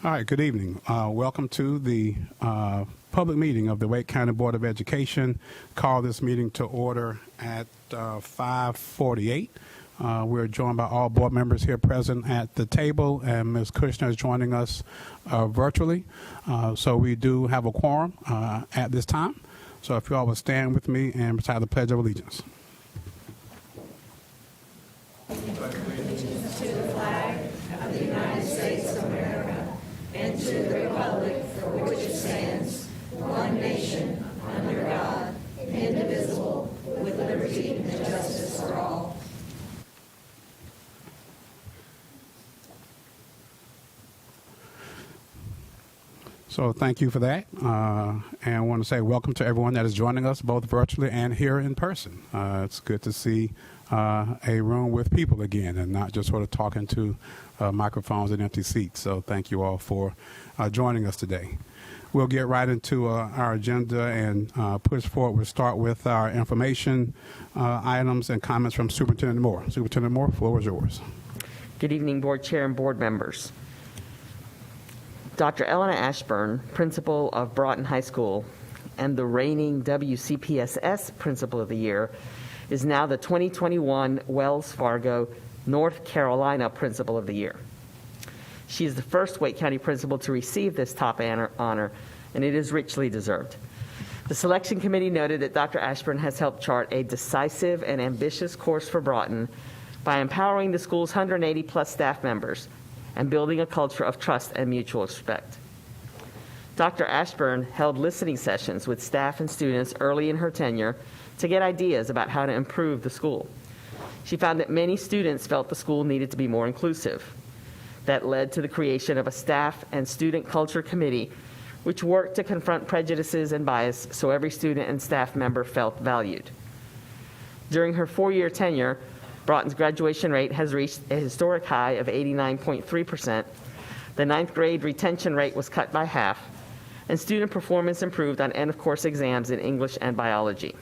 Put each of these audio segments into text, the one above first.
All right, good evening. Welcome to the public meeting of the Wake County Board of Education. Call this meeting to order at 5:48. We're joined by all board members here present at the table, and Ms. Kushner is joining us virtually. So we do have a quorum at this time. So if you all would stand with me and recite the Pledge of Allegiance. Allegiance to the flag of the United States of America and to the republic for which it stands, one nation, under God, indivisible, with liberty and justice for all. So thank you for that. And I want to say welcome to everyone that is joining us both virtually and here in person. It's good to see a room with people again and not just sort of talking to microphones and empty seats. So thank you all for joining us today. We'll get right into our agenda and push forward. We'll start with our information items and comments from Superintendent Moore. Superintendent Moore, floor is yours. Good evening, Board Chair and Board members. Dr. Elena Ashburn, Principal of Broughton High School and the reigning WCPSS Principal of the Year, is now the 2021 Wells Fargo, North Carolina Principal of the Year. She is the first Wake County principal to receive this top honor, and it is richly deserved. The selection committee noted that Dr. Ashburn has helped chart a decisive and ambitious course for Broughton by empowering the school's 180-plus staff members and building a culture of trust and mutual respect. Dr. Ashburn held listening sessions with staff and students early in her tenure to get ideas about how to improve the school. She found that many students felt the school needed to be more inclusive. That led to the creation of a staff and student culture committee, which worked to confront prejudices and bias so every student and staff member felt valued. During her 4-year tenure, Broughton's graduation rate has reached a historic high of 89.3%. The 9th grade retention rate was cut by half, and student performance improved on end-of-course exams in English and biology.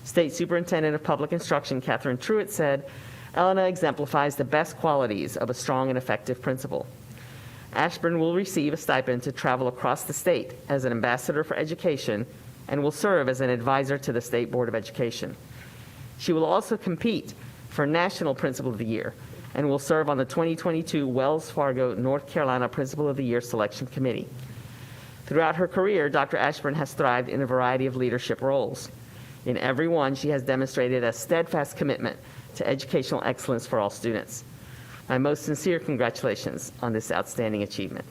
State Superintendent of Public Instruction, Catherine Truitt, said, "Elena exemplifies the best qualities of a strong and effective principal." Ashburn will receive a stipend to travel across the state as an ambassador for education and will serve as an advisor to the State Board of Education. She will also compete for National Principal of the Year and will serve on the 2022 Wells Fargo, North Carolina Principal of the Year Selection Committee. Throughout her career, Dr. Ashburn has thrived in a variety of leadership roles. In every one, she has demonstrated a steadfast commitment to educational excellence for all students. My most sincere congratulations on this outstanding achievement.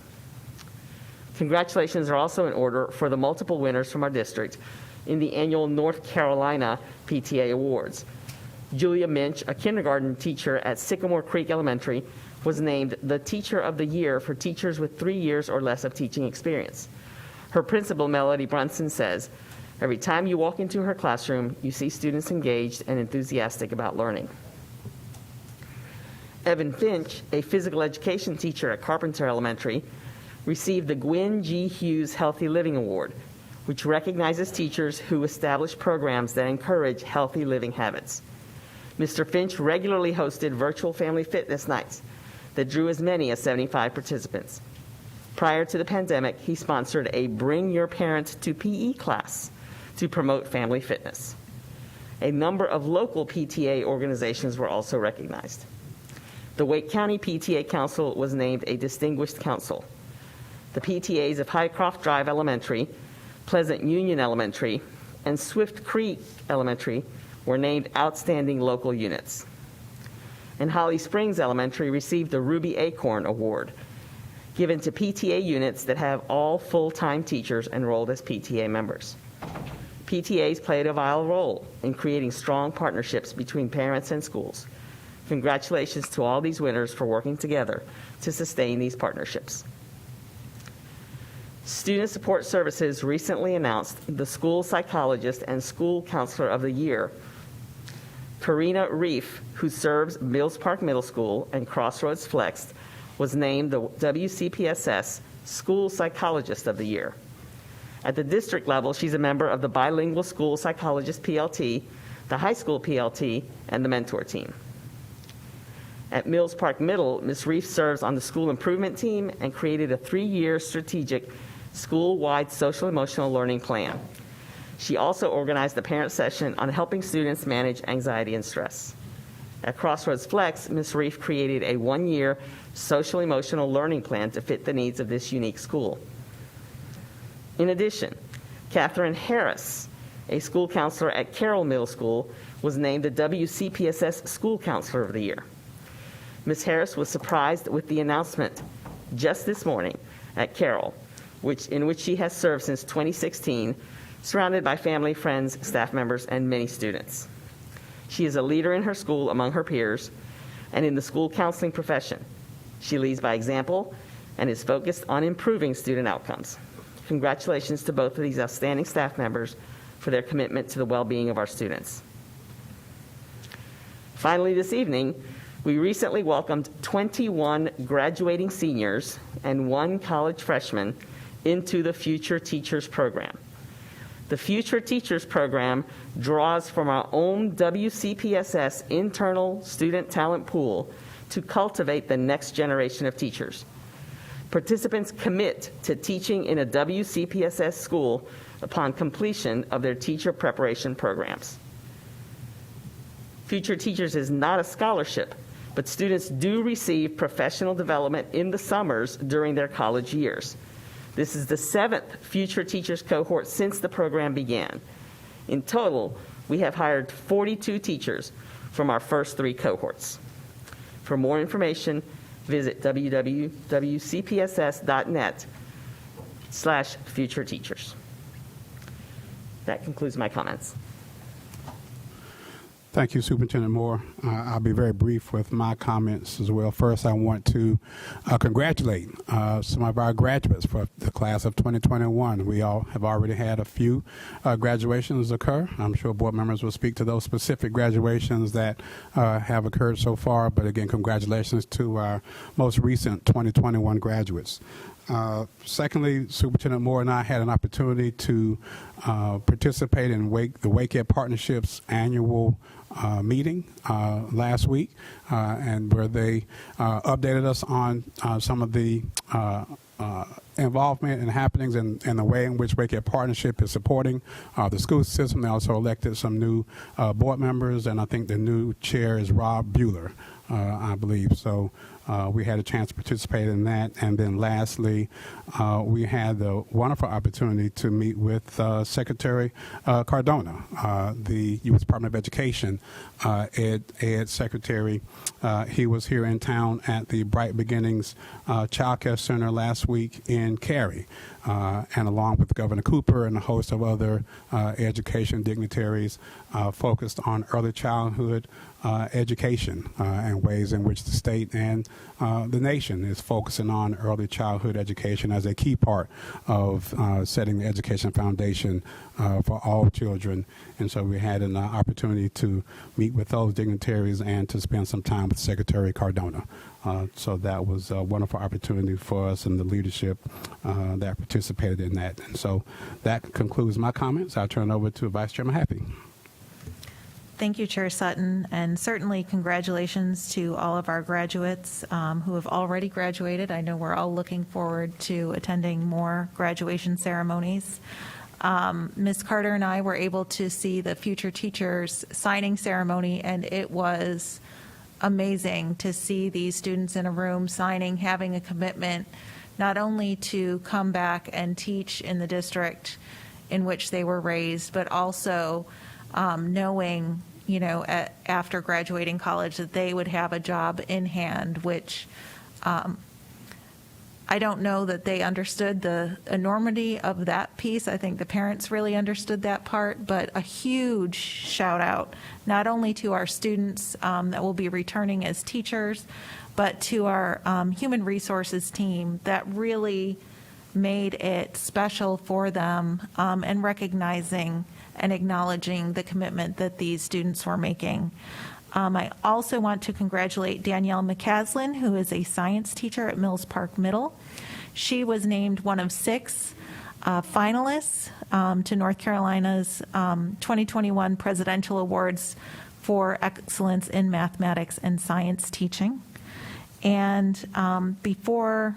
Congratulations are also in order for the multiple winners from our district in the annual North Carolina PTA Awards. Julia Minch, a kindergarten teacher at Sycamore Creek Elementary, was named the Teacher of the Year for teachers with 3 years or less of teaching experience. Her principal, Melody Brunson, says, "Every time you walk into her classroom, you see students engaged and enthusiastic about learning." Evan Finch, a physical education teacher at Carpenter Elementary, received the Gwynne G. Hughes Healthy Living Award, which recognizes teachers who establish programs that encourage healthy living habits. Mr. Finch regularly hosted virtual family fitness nights that drew as many as 75 participants. Prior to the pandemic, he sponsored a Bring Your Parent to PE class to promote family fitness. A number of local PTA organizations were also recognized. The Wake County PTA Council was named a Distinguished Council. The PTAs of Highcroft Drive Elementary, Pleasant Union Elementary, and Swift Creek Elementary were named Outstanding Local Units. And Holly Springs Elementary received the Ruby Acorn Award, given to PTA units that have all full-time teachers enrolled as PTA members. PTAs played a vital role in creating strong partnerships between parents and schools. Congratulations to all these winners for working together to sustain these partnerships. Student Support Services recently announced the School Psychologist and School Counselor of the Year. Karina Reef, who serves Mills Park Middle School and Crossroads Flex, was named the WCPSS School Psychologist of the Year. At the district level, she's a member of the Bilingual School Psychologist PLT, the High School PLT, and the Mentor Team. At Mills Park Middle, Ms. Reef serves on the school improvement team and created a 3-year strategic school-wide social-emotional learning plan. She also organized a parent session on helping students manage anxiety and stress. At Crossroads Flex, Ms. Reef created a 1-year social-emotional learning plan to fit the needs of this unique school. In addition, Catherine Harris, a school counselor at Carroll Middle School, was named the WCPSS School Counselor of the Year. Ms. Harris was surprised with the announcement just this morning at Carroll, in which she has served since 2016, surrounded by family, friends, staff members, and many students. She is a leader in her school among her peers and in the school counseling profession. She leads by example and is focused on improving student outcomes. Congratulations to both of these outstanding staff members for their commitment to the well-being of our students. Finally, this evening, we recently welcomed 21 graduating seniors and 1 college freshman into the Future Teachers program. The Future Teachers program draws from our own WCPSS internal student talent pool to cultivate the next generation of teachers. Participants commit to teaching in a WCPSS school upon completion of their teacher preparation programs. Future Teachers is not a scholarship, but students do receive professional development in the summers during their college years. This is the 7th Future Teachers cohort since the program began. In total, we have hired 42 teachers from our first 3 cohorts. For more information, visit www.wcpss.net/futureteachers. That concludes my comments. Thank you, Superintendent Moore. I'll be very brief with my comments as well. First, I want to congratulate some of our graduates for the class of 2021. We all have already had a few graduations occur. I'm sure board members will speak to those specific graduations that have occurred so far. But again, congratulations to our most recent 2021 graduates. Secondly, Superintendent Moore and I had an opportunity to participate in the Wake Ed Partnership's annual meeting last week, and where they updated us on some of the involvement and happenings and the way in which Wake Ed Partnership is supporting the school system. They also elected some new board members, and I think the new chair is Rob Bueller, I believe. So we had a chance to participate in that. And then lastly, we had the wonderful opportunity to meet with Secretary Cardona, the U.S. Department of Education Ed Secretary. He was here in town at the Bright Beginnings Child Care Center last week in Cary, and along with Governor Cooper and a host of other education dignitaries focused on early childhood education and ways in which the state and the nation is focusing on early childhood education as a key part of setting the education foundation for all children. And so we had an opportunity to meet with those dignitaries and to spend some time with Secretary Cardona. So that was a wonderful opportunity for us and the leadership that participated in that. And so that concludes my comments. I'll turn it over to Vice Chairman Happy. Thank you, Chair Sutton, and certainly congratulations to all of our graduates who have already graduated. I know we're all looking forward to attending more graduation ceremonies. Ms. Carter and I were able to see the Future Teachers signing ceremony, and it was amazing to see these students in a room signing, having a commitment not only to come back and teach in the district in which they were raised, but also knowing, after graduating college that they would have a job in hand, which I don't know that they understood the enormity of that piece. I think the parents really understood that part, but a huge shout out, not only to our students that will be returning as teachers, but to our human resources team that really made it special for them and recognizing and acknowledging the commitment that these students were making. I also want to congratulate Danielle McCaslin, who is a science teacher at Mills Park Middle. She was named one of 6 finalists to North Carolina's 2021 Presidential Awards for excellence in mathematics and science teaching. And before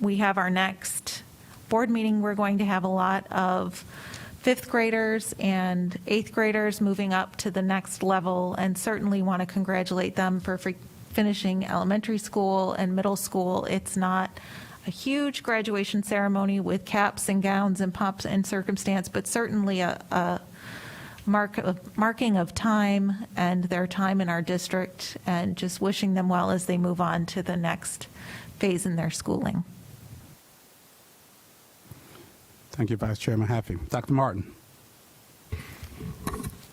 we have our next board meeting, we're going to have a lot of fifth graders and eighth graders moving up to the next level, and certainly want to congratulate them for finishing elementary school and middle school. It's not a huge graduation ceremony with caps and gowns and pomps and circumstance, but certainly a marking of time and their time in our district, and just wishing them well as they move on to the next phase in their schooling. Thank you, Vice Chairman Haffey. Dr. Martin.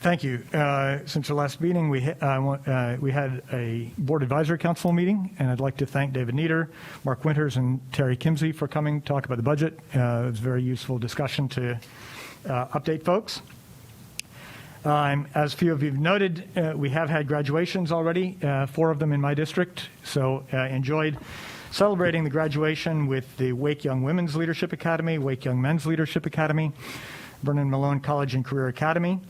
Thank you. Since our last meeting, we had a Board Advisory Council meeting, and I'd like to thank David Nieder, Mark Winters, and Terry Kimsey for coming to talk about the budget. It was a very useful discussion to update folks. As few of you have noted, we have had graduations already, 4 of them in my district, so enjoyed celebrating the graduation with the Wake Young Women's Leadership Academy, Wake Young Men's Leadership Academy, Vernon Malone College and Career Academy,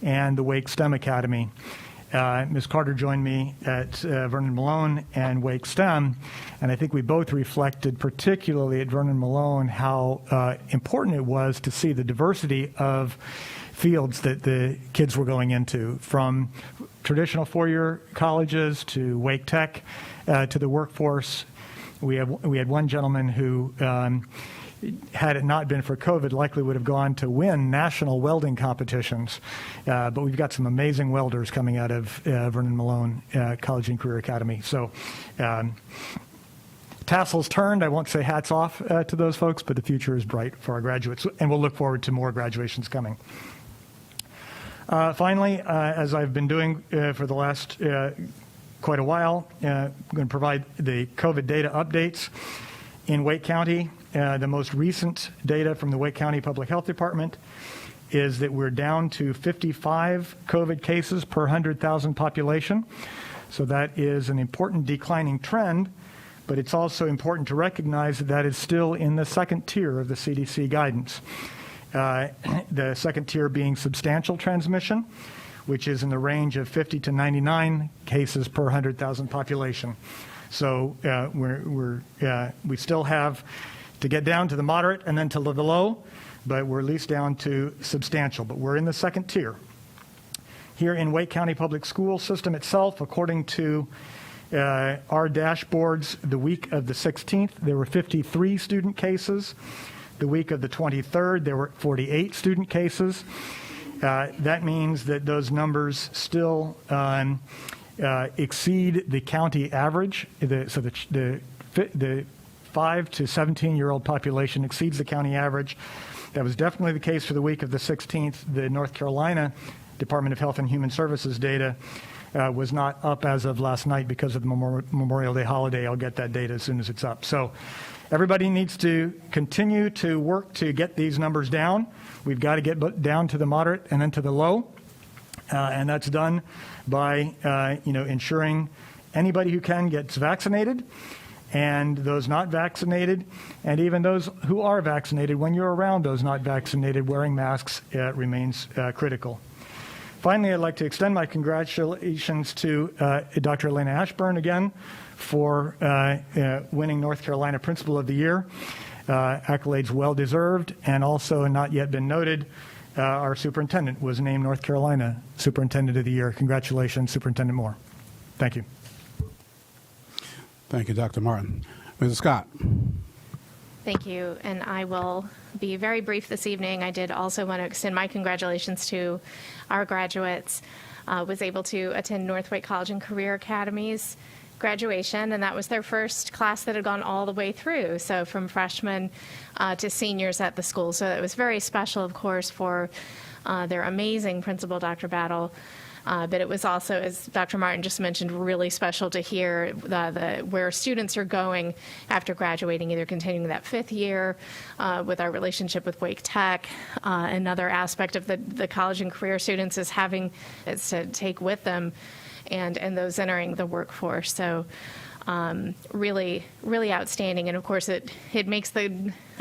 and the Wake STEM Academy. Ms. Carter joined me at Vernon Malone and Wake STEM, and I think we both reflected, particularly at Vernon Malone, how important it was to see the diversity of fields that the kids were going into, from traditional four-year colleges to Wake Tech to the workforce. We had one gentleman who, had it not been for COVID, likely would have gone to win national welding competitions. But we've got some amazing welders coming out of Vernon Malone College and Career Academy. So tassels turned. I won't say hats off to those folks, but the future is bright for our graduates, and we'll look forward to more graduations coming. Finally, as I've been doing for the last quite a while, I'm going to provide the COVID data updates in Wake County. The most recent data from the Wake County Public Health Department is that we're down to 55 COVID cases per 100,000 population. So that is an important declining trend, but it's also important to recognize that that is still in the second tier of the CDC guidance. The second tier being substantial transmission, which is in the range of 50 to 99 cases per 100,000 population. So we still have to get down to the moderate and then to the low, but we're at least down to substantial. But we're in the second tier. Here in Wake County Public School System itself, according to our dashboards, the week of the 16th, there were 53 student cases. The week of the 23rd, there were 48 student cases. That means that those numbers still exceed the county average. So the 5 to 17-year-old population exceeds the county average. That was definitely the case for the week of the 16th. The North Carolina Department of Health and Human Services data was not up as of last night because of the Memorial Day holiday. I'll get that data as soon as it's up. So everybody needs to continue to work to get these numbers down. We've got to get down to the moderate and then to the low. And that's done by ensuring anybody who can gets vaccinated, and those not vaccinated, and even those who are vaccinated, when you're around those not vaccinated, wearing masks remains critical. Finally, I'd like to extend my congratulations to Dr. Elena Ashburn again for winning North Carolina Principal of the Year. Accolades well-deserved, and also not yet been noted, our superintendent was named North Carolina Superintendent of the Year. Congratulations, Superintendent Moore. Thank you. Thank you, Dr. Martin. Mrs. Scott. Thank you, and I will be very brief this evening. I did also want to extend my congratulations to our graduates. Was able to attend North Wake College and Career Academy's graduation, and that was their first class that had gone all the way through, so from freshmen to seniors at the school. So it was very special, of course, for their amazing principal, Dr. Battle. But it was also, as Dr. Martin just mentioned, really special to hear where students are going after graduating, either continuing that fifth year with our relationship with Wake Tech. Another aspect of the college and career students is to take with them and those entering the workforce. So really, really outstanding. And of course, it makes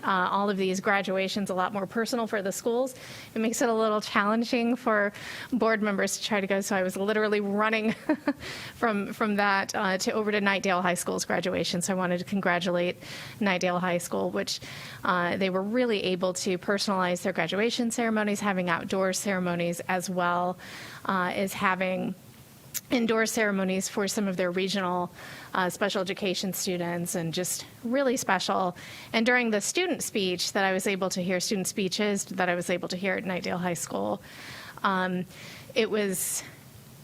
all of these graduations a lot more personal for the schools. It makes it a little challenging for board members to try to go. So I was literally running from that to over to Knightdale High School's graduation. So I wanted to congratulate Knightdale High School, which they were really able to personalize their graduation ceremonies, having outdoor ceremonies, as well as having indoor ceremonies for some of their regional special education students, and just really special. And during the student speeches that I was able to hear at Knightdale High School, it was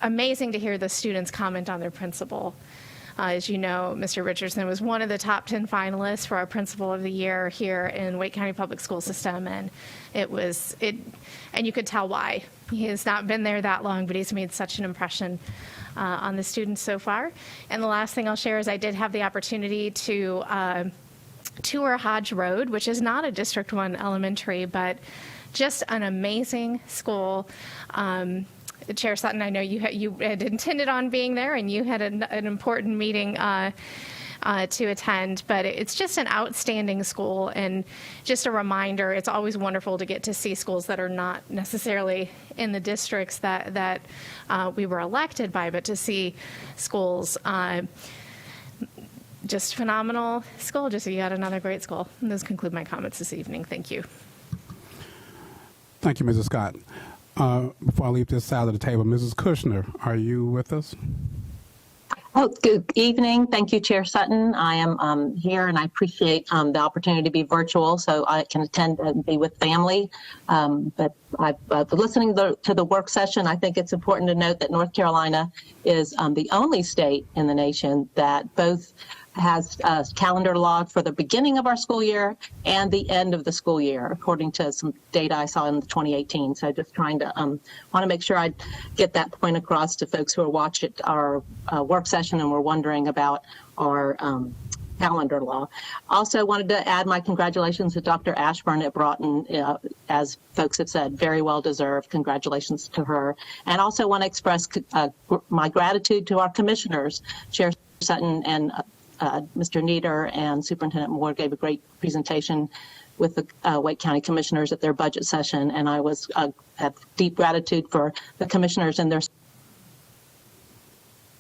amazing to hear the students comment on their principal. As you know, Mr. Richardson was one of the top 10 finalists for our Principal of the Year here in Wake County Public School System, and and you could tell why. He has not been there that long, but he's made such an impression on the students so far. And the last thing I'll share is I did have the opportunity to tour Hodge Road, which is not a District 1 elementary, but just an amazing school. Chair Sutton, I know you had intended on being there, and you had an important meeting to attend, but it's just an outstanding school, and just a reminder, it's always wonderful to get to see schools that are not necessarily in the districts that we were elected by, but to see schools, just phenomenal school, just yet another great school. And those conclude my comments this evening. Thank you. Thank you, Mrs. Scott. Before I leave this side of the table, Mrs. Kushner, are you with us? Oh, good evening. Thank you, Chair Sutton. I am here, and I appreciate the opportunity to be virtual so I can attend and be with family. But listening to the work session, I think it's important to note that North Carolina is the only state in the nation that both has a calendar log for the beginning of our school year and the end of the school year, according to some data I saw in 2018. So just trying to want to make sure I get that point across to folks who are watching our work session and were wondering about our calendar law. Also wanted to add my congratulations to Dr. Ashburn at Broughton. As folks have said, very well deserved. Congratulations to her. And also want to express my gratitude to our commissioners, Chair Sutton and Mr. Nieder and Superintendent Moore gave a great presentation with the Wake County Commissioners at their budget session, and I have deep gratitude for the commissioners and their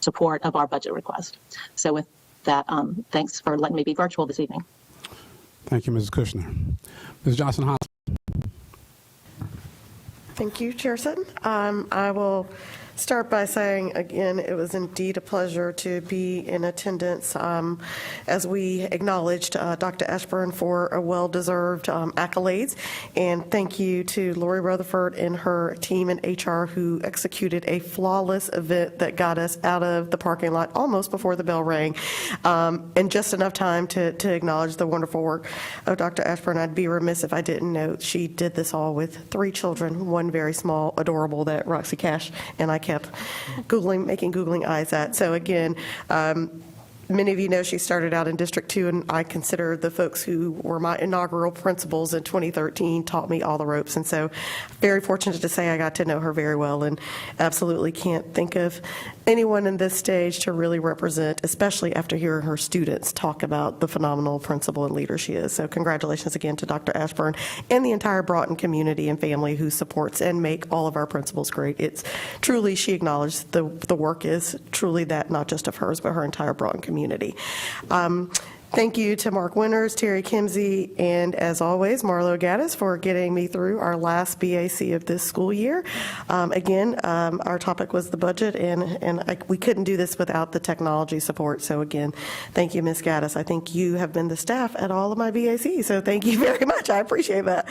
support of our budget request. So with that, thanks for letting me be virtual this evening. Thank you, Mrs. Kushner. Ms. Johnson-Hosmer. Thank you, Chair Sutton. I will start by saying, again, it was indeed a pleasure to be in attendance as we acknowledged Dr. Ashburn for a well-deserved accolades. And thank you to Lori Rutherford and her team in HR who executed a flawless event that got us out of the parking lot almost before the bell rang, and just enough time to acknowledge the wonderful work of Dr. Ashburn. I'd be remiss if I didn't note she did this all with 3 children, one very small, adorable that Roxy Cash and I kept making Googling eyes at. So again, many of you know she started out in District 2, and I consider the folks who were my inaugural principals in 2013 taught me all the ropes. And so very fortunate to say I got to know her very well, and absolutely can't think of anyone in this stage to really represent, especially after hearing her students talk about the phenomenal principal and leader she is. So congratulations again to Dr. Ashburn and the entire Broughton community and family who supports and make all of our principals great. It's truly, she acknowledged the work is truly that, not just of hers, but her entire Broughton community. Thank you to Mark Winters, Terry Kimsey, and as always, Marlo Gaddis for getting me through our last BAC of this school year. Again, our topic was the budget, and we couldn't do this without the technology support. So again, thank you, Ms. Gaddis. I think you have been the staff at all of my BACs, so thank you very much. I appreciate that.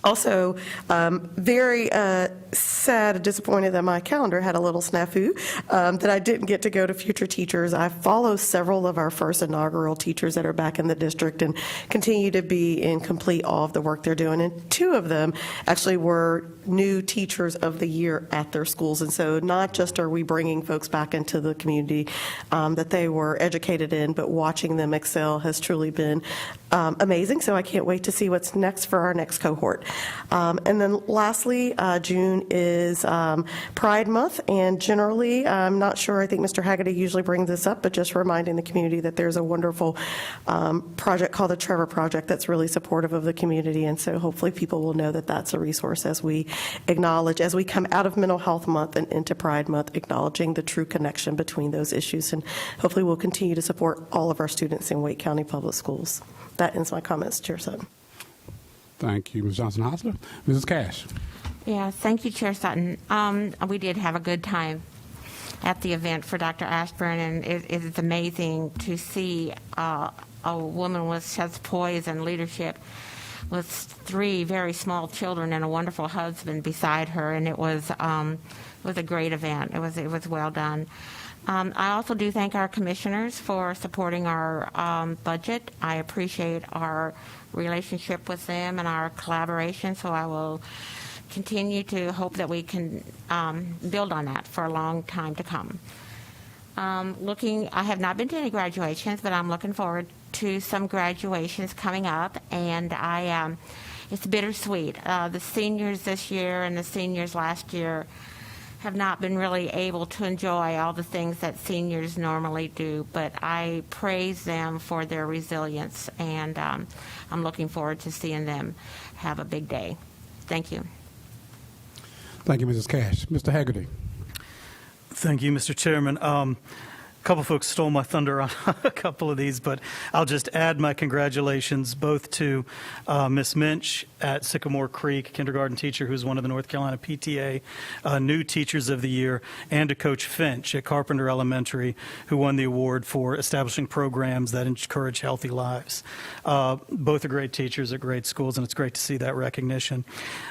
Also, very sad and disappointed that my calendar had a little snafu, that I didn't get to go to Future Teachers. I follow several of our first inaugural teachers that are back in the district and continue to be in complete awe of the work they're doing. And 2 of them actually were new Teachers of the Year at their schools. And so not just are we bringing folks back into the community that they were educated in, but watching them excel has truly been amazing. So I can't wait to see what's next for our next cohort. And then lastly, June June is Pride Month, and generally, I'm not sure, I think Mr. Haggerty usually brings this up, but just reminding the community that there's a wonderful project called the Trevor Project that's really supportive of the community, and so hopefully people will know that that's a resource as we acknowledge, as we come out of Mental Health Month and into Pride Month, acknowledging the true connection between those issues, and hopefully we'll continue to support all of our students in Wake County Public Schools. That ends my comments, Chair Sutton. Thank you, Ms. Johnson-Hostler. Mrs. Cash. Yeah, thank you, Chair Sutton. We did have a good time at the event for Dr. Ashburn, and it's amazing to see a woman with such poise and leadership with 3 very small children and a wonderful husband beside her, and it was a great event. It was well done. I also do thank our commissioners for supporting our budget. I appreciate our relationship with them and our collaboration, so I will continue to hope that we can build on that for a long time to come. I have not been to any graduations, but I'm looking forward to some graduations coming up, and it's bittersweet. The seniors this year and the seniors last year have not been really able to enjoy all the things that seniors normally do, but I praise them for their resilience, and I'm looking forward to seeing them have a big day. Thank you. Thank you, Mrs. Cash. Mr. Haggerty. Thank you, Mr. Chairman. A couple folks stole my thunder on a couple of these, but I'll just add my congratulations both to Miss Minch at Sycamore Creek, kindergarten teacher who's one of the North Carolina PTA New Teachers of the Year, and to Coach Finch at Carpenter Elementary, who won the award for establishing programs that encourage healthy lives. Both are great teachers at great schools, and it's great to see that recognition.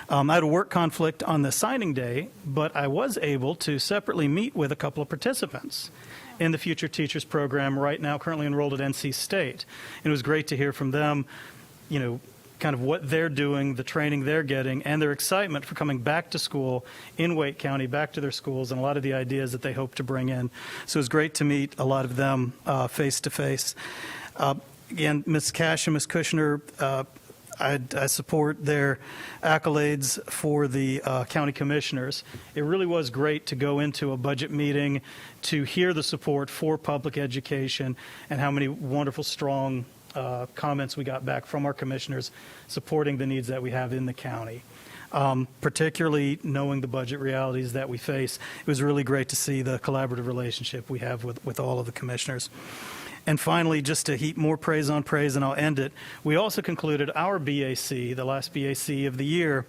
I had a work conflict on the signing day, but I was able to separately meet with a couple of participants in the Future Teachers program right now, currently enrolled at NC State. And it was great to hear from them, kind of what they're doing, the training they're getting, and their excitement for coming back to school in Wake County, back to their schools, and a lot of the ideas that they hope to bring in. So it was great to meet a lot of them face to face. Again, Ms. Cash and Ms. Kushner, I support their accolades for the county commissioners. It really was great to go into a budget meeting to hear the support for public education and how many wonderful, strong comments we got back from our commissioners supporting the needs that we have in the county. Particularly knowing the budget realities that we face, it was really great to see the collaborative relationship we have with all of the commissioners. And finally, just to heap more praise on praise, and I'll end it, we also concluded our BAC, the last BAC of the year.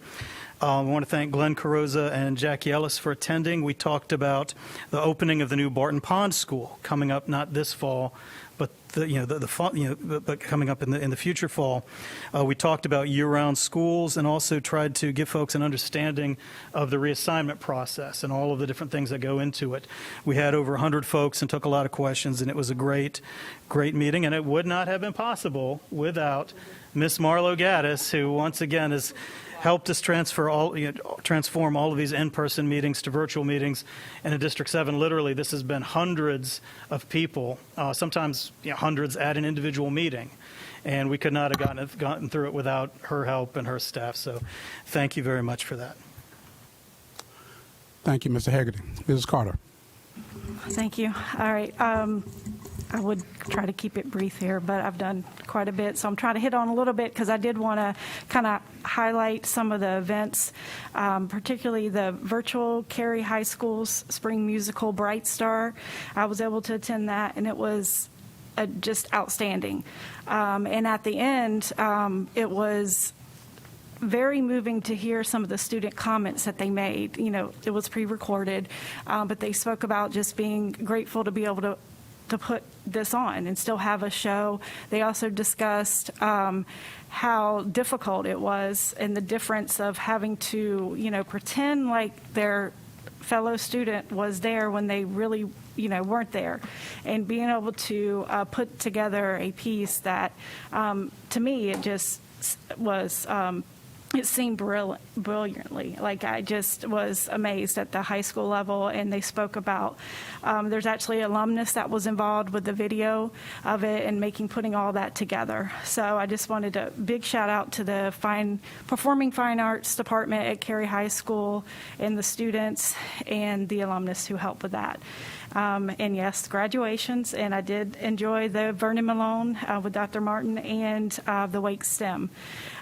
We want to thank Glenn Carroza and Jackie Ellis for attending. We talked about the opening of the new Barton Pond School coming up not this fall, but but coming up in the future fall. We talked about year-round schools and also tried to give folks an understanding of the reassignment process and all of the different things that go into it. We had over 100 folks and took a lot of questions, and it was a great meeting, and it would not have been possible without Miss Marlo Gaddis, who once again has helped us transform all of these in-person meetings to virtual meetings. And in District 7, literally, this has been hundreds of people, sometimes hundreds at an individual meeting. And we could not have gotten through it without her help and her staff. So thank you very much for that. Thank you, Mr. Haggerty. Mrs. Carter. Thank you. All right. I would try to keep it brief here, but I've done quite a bit. So I'm trying to hit on a little bit because I did want to kind of highlight some of the events, particularly the virtual Cary High School's spring musical Bright Star. I was able to attend that, and it was just outstanding. And at the end, it was very moving to hear some of the student comments that they made. It was pre-recorded, but they spoke about just being grateful to be able to put this on and still have a show. They also discussed how difficult it was and the difference of having to, pretend like their fellow student was there when they really, weren't there, and being able to put together a piece that, to me, it just was it seemed brilliantly. Like, I just was amazed at the high school level, and they spoke about, there's actually alumnus that was involved with the video of it and putting all that together. So I just wanted a big shout out to the Performing Fine Arts Department at Cary High School and the students and the alumnus who helped with that. And yes, graduations, and I did enjoy the Vernon Malone with Dr. Martin and the Wake STEM.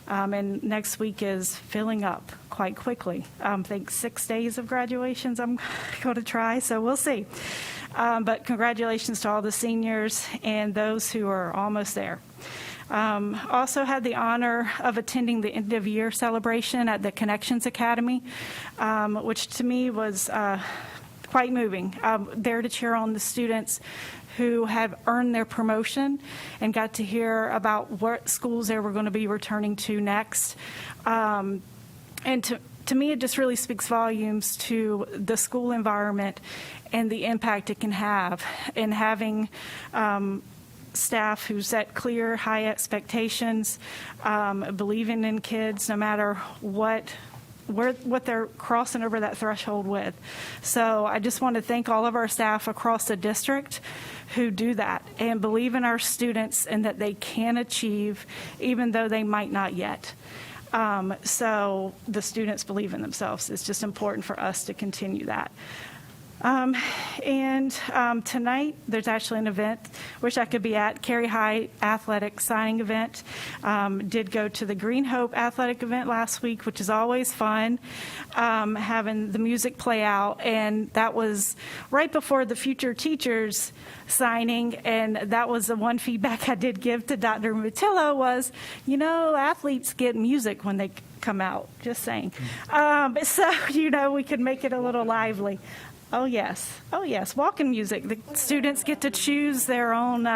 And next week is filling up quite quickly. I think 6 days of graduations I'm going to try, so we'll see. But congratulations to all the seniors and those who are almost there. Also had the honor of attending the end of year celebration at the Connections Academy, which to me was quite moving. There to cheer on the students who have earned their promotion and got to hear about what schools they were going to be returning to next. And to me, it just really speaks volumes to the school environment and the impact it can have in having staff who set clear, high expectations, believing in kids no matter what they're crossing over that threshold with. So I just want to thank all of our staff across the district who do that and believe in our students and that they can achieve even though they might not yet. So the students believe in themselves. It's just important for us to continue that. Tonight, there's actually an event, wish I could be at, Cary High Athletic Signing Event. Did go to the Green Hope Athletic event last week, which is always fun, having the music play out. And that was right before the future teachers signing. And that was the one feedback I did give to Dr. Mutillo was, athletes get music when they come out, just saying. So, we could make it a little lively. Oh, yes. Walking music. The students get to choose their own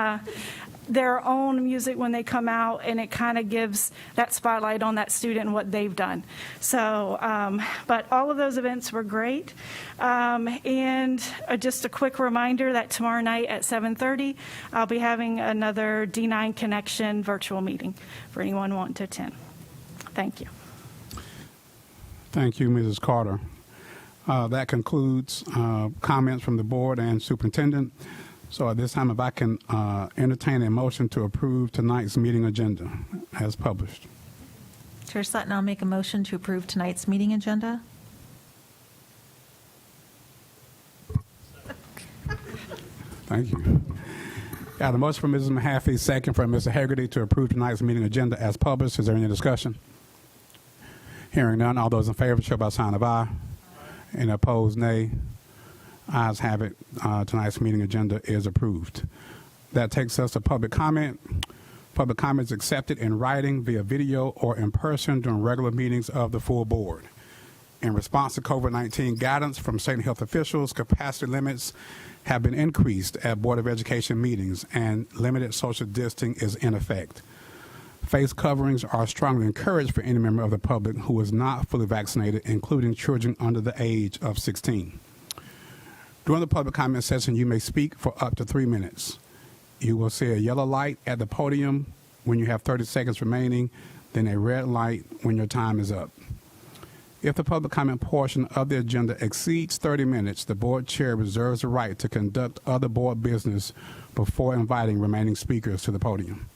music when they come out, and it kind of gives that spotlight on that student and what they've done. So, but all of those events were great. And just a quick reminder that tomorrow night at 7:30, I'll be having another D9 Connection virtual meeting for anyone wanting to attend. Thank you. Thank you, Mrs. Carter. That concludes comments from the board and superintendent. So at this time, if I can entertain a motion to approve tonight's meeting agenda as published. Chair Sutton, I'll make a motion to approve tonight's meeting agenda. Thank you. Got a motion from Mrs. Mahaffey, second from Mr. Hegarty to approve tonight's meeting agenda as published. Is there any discussion? Hearing none, all those in favor show by sign of aye. And opposed, nay. Ayes have it. Tonight's meeting agenda is approved. That takes us to public comment. Public comment is accepted in writing, via video, or in person during regular meetings of the full board. In response to COVID-19 guidance from state health officials, capacity limits have been increased at Board of Education meetings, and limited social distancing is in effect. Face coverings are strongly encouraged for any member of the public who is not fully vaccinated, including children under the age of 16. During the public comment session, you may speak for up to 3 minutes. You will see a yellow light at the podium when you have 30 seconds remaining, then a red light when your time is up. If the public comment portion of the agenda exceeds 30 minutes, the board chair reserves the right to conduct other board business before inviting remaining speakers to the podium.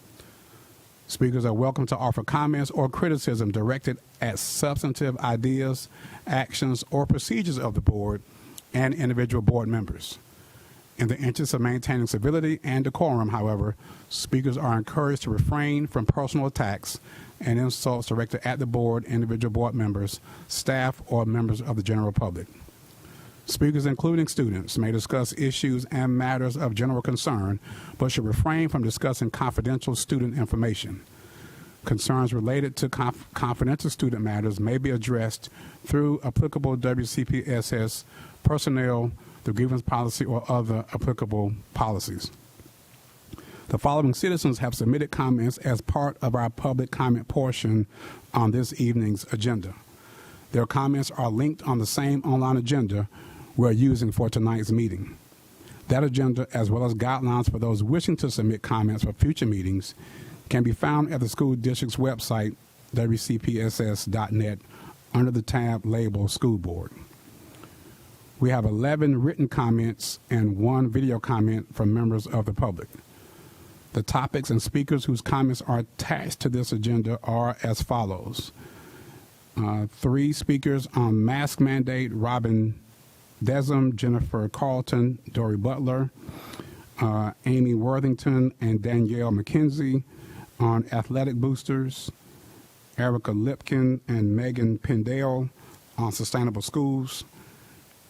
Speakers are welcome to offer comments or criticism directed at substantive ideas, actions, or procedures of the board and individual board members. In the interest of maintaining civility and decorum, however, speakers are encouraged to refrain from personal attacks and insults directed at the board, individual board members, staff, or members of the general public. Speakers, including students, may discuss issues and matters of general concern, but should refrain from discussing confidential student information. Concerns related to confidential student matters may be addressed through applicable WCPSS personnel, the grievance policy, or other applicable policies. The following citizens have submitted comments as part of our public comment portion on this evening's agenda. Their comments are linked on the same online agenda we're using for tonight's meeting. That agenda, as well as guidelines for those wishing to submit comments for future meetings, can be found at the school district's website wcpss.net under the tab labeled School Board. We have 11 written comments and 1 video comment from members of the public. The topics and speakers whose comments are attached to this agenda are as follows. 3 speakers on mask mandate: Robin Desum, Jennifer Carlton, Dory Butler, Amy Worthington, and Danielle McKenzie. On athletic boosters, Erica Lipkin and Megan Pendale on sustainable schools.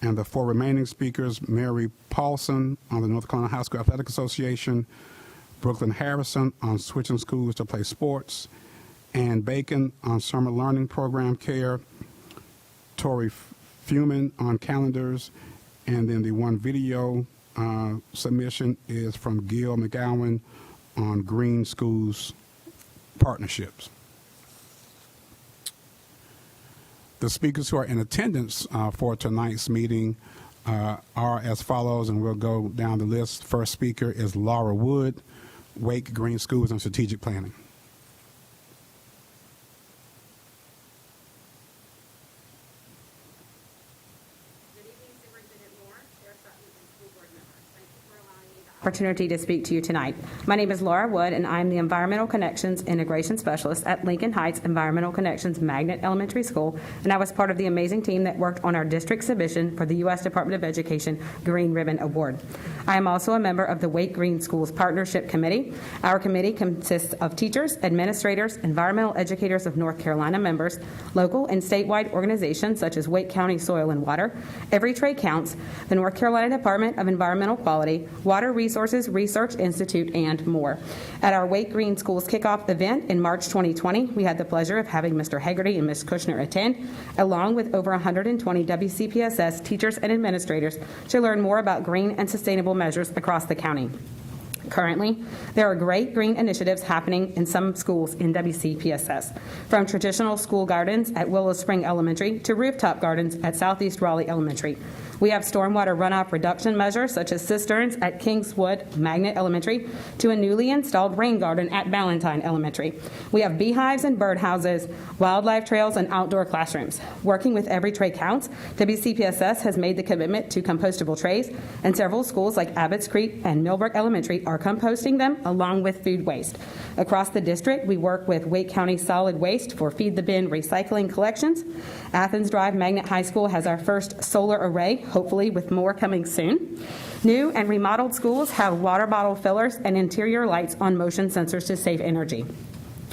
And the 4 remaining speakers: Mary Paulson on the North Carolina High School Athletic Association, Brooklyn Harrison on switching schools to play sports, Ann Bacon on summer learning program care, Tori Fuman on calendars, and then the 1 video submission is from Gil McGowan on green schools partnerships. The speakers who are in attendance for tonight's meeting are as follows, and we'll go down the list. First speaker is Laura Wood, Wake Green Schools and Strategic Planning. Opportunity to speak to you tonight. My name is Laura Wood, and I'm the Environmental Connections Integration Specialist at Lincoln Heights Environmental Connections Magnet Elementary School, and I was part of the amazing team that worked on our district submission for the U.S. Department of Education Green Ribbon Award. I am also a member of the Wake Green Schools Partnership Committee. Our committee consists of teachers, administrators, environmental educators of North Carolina members, local and statewide organizations such as Wake County Soil and Water, Every Trade Counts, the North Carolina Department of Environmental Quality, Water Resources Research Institute, and more. At our Wake Green Schools kickoff event in March 2020, we had the pleasure of having Mr. Hegarty and Ms. Kushner attend, along with over 120 WCPSS teachers and administrators, to learn more about green and sustainable measures across the county. Currently, there are great green initiatives happening in some schools in WCPSS, from traditional school gardens at Willow Spring Elementary to rooftop gardens at Southeast Raleigh Elementary. We have stormwater runoff reduction measures such as cisterns at Kingswood Magnet Elementary to a newly installed rain garden at Ballantyne Elementary. We have beehives and birdhouses, wildlife trails, and outdoor classrooms. Working with Every Tray Counts, WCPSS has made the commitment to compostable trays, and several schools like Abbott's Creek and Millbrook Elementary are composting them along with food waste. Across the district, we work with Wake County Solid Waste for Feed the Bin recycling collections. Athens Drive Magnet High School has our first solar array, hopefully with more coming soon. New and remodeled schools have water bottle fillers and interior lights on motion sensors to save energy.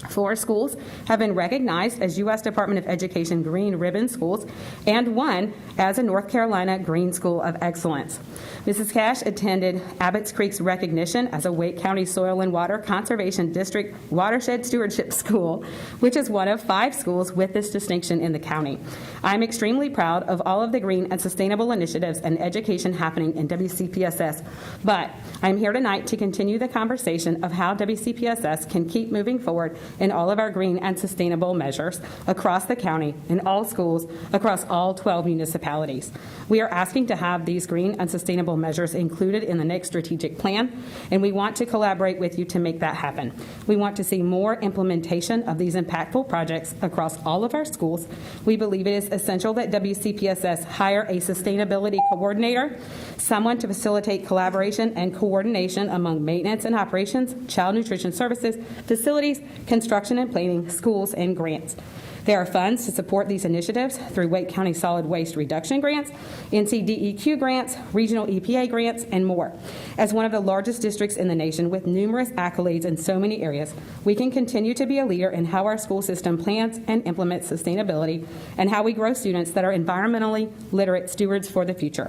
4 schools have been recognized as U.S. Department of Education Green Ribbon Schools, and 1 as a North Carolina Green School of Excellence. Mrs. Cash attended Abbott's Creek's recognition as a Wake County Soil and Water Conservation District Watershed Stewardship School, which is one of 5 schools with this distinction in the county. I'm extremely proud of all of the green and sustainable initiatives and education happening in WCPSS, but I'm here tonight to continue the conversation of how WCPSS can keep moving forward in all of our green and sustainable measures across the county, in all schools, across all 12 municipalities. We are asking to have these green and sustainable measures included in the next strategic plan, and we want to collaborate with you to make that happen. We want to see more implementation of these impactful projects across all of our schools. We believe it is essential that WCPSS hire a sustainability coordinator, someone to facilitate collaboration and coordination among maintenance and operations, child nutrition services, facilities, construction and planning, schools, and grants. There are funds to support these initiatives through Wake County Solid Waste Reduction Grants, NCDEQ grants, regional EPA grants, and more. As one of the largest districts in the nation with numerous accolades in so many areas, we can continue to be a leader in how our school system plans and implements sustainability and how we grow students that are environmentally literate stewards for the future.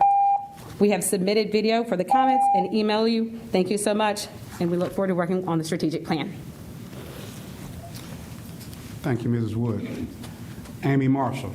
We have submitted video for the comments and email you. Thank you so much, and we look forward to working on the strategic plan. Thank you, Mrs. Wood. Amy Marshall.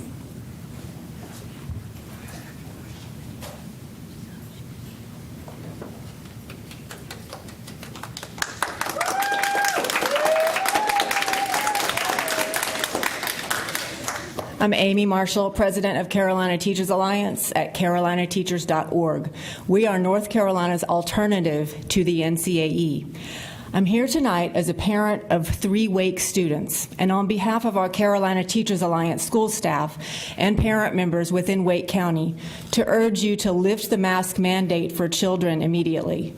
I'm Amy Marshall, President of Carolina Teachers Alliance at carolinateachers.org. We are North Carolina's alternative to the NCAE. I'm here tonight as a parent of 3 Wake students, and on behalf of our Carolina Teachers Alliance school staff and parent members within Wake County, to urge you to lift the mask mandate for children immediately.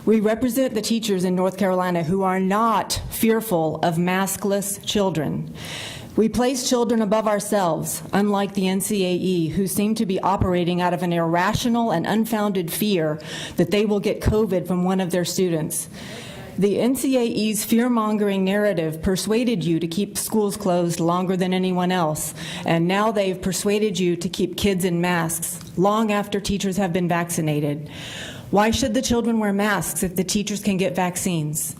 We represent the teachers in North Carolina who are not fearful of maskless children. We place children above ourselves, unlike the NCAE, who seem to be operating out of an irrational and unfounded fear that they will get COVID from one of their students. The NCAE's fear-mongering narrative persuaded you to keep schools closed longer than anyone else, and now they've persuaded you to keep kids in masks long after teachers have been vaccinated. Why should the children wear masks if the teachers can get vaccines?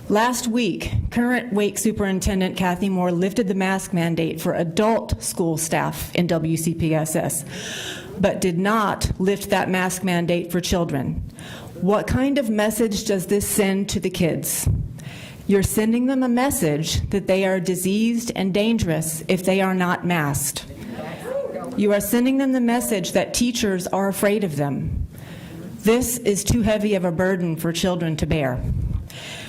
Last week, current Wake Superintendent Kathy Moore lifted the mask mandate for adult school staff in WCPSS, but did not lift that mask mandate for children. What kind of message does this send to the kids? You're sending them a message that they are diseased and dangerous if they are not masked. You are sending them the message that teachers are afraid of them. This is too heavy of a burden for children to bear.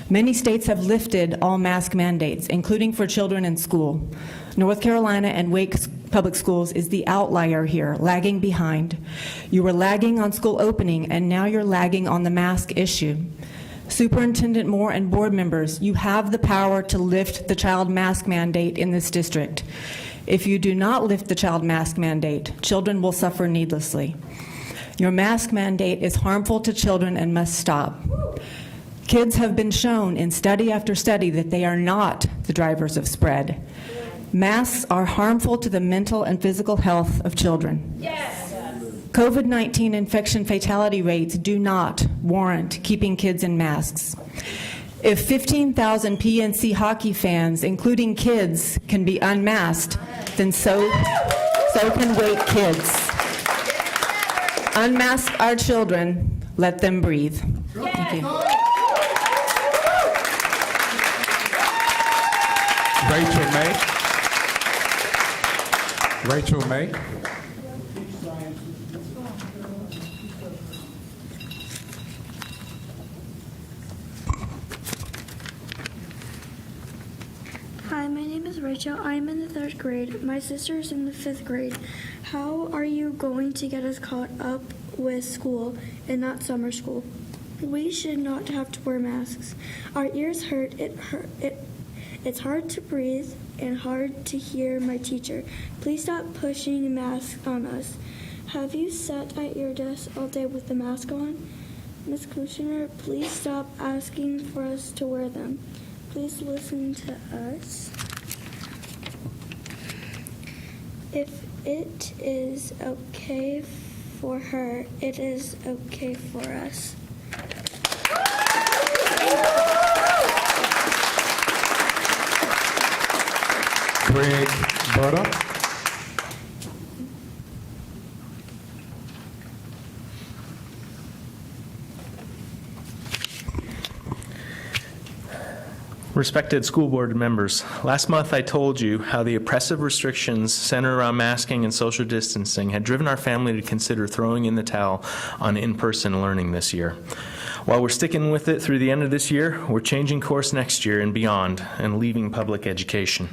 Many states have lifted all mask mandates, including for children in school. North Carolina and Wake Public Schools is the outlier here, lagging behind. You were lagging on school opening, and now you're lagging on the mask issue. Superintendent Moore and board members, you have the power to lift the child mask mandate in this district. If you do not lift the child mask mandate, children will suffer needlessly. Your mask mandate is harmful to children and must stop. Kids have been shown in study after study that they are not the drivers of spread. Masks are harmful to the mental and physical health of children. Yes. COVID-19 infection fatality rates do not warrant keeping kids in masks. If 15,000 PNC hockey fans, including kids, can be unmasked, then so can Wake kids. Unmask our children, let them breathe. Thank you. Rachel May. Hi, my name is Rachel. I'm in the 3rd grade. My sister is in the 5th grade. How are you going to get us caught up with school and not summer school? We should not have to wear masks. Our ears hurt. It's hard to breathe and hard to hear my teacher. Please stop pushing masks on us. Have you sat at your desk all day with the mask on? Ms. Kushner, please stop asking for us to wear them. Please listen to us. If it is okay for her, it is okay for us. Greg Berta. Respected school board members, last month I told you how the oppressive restrictions centered around masking and social distancing had driven our family to consider throwing in the towel on in-person learning this year. While we're sticking with it through the end of this year, we're changing course next year and beyond and leaving public education.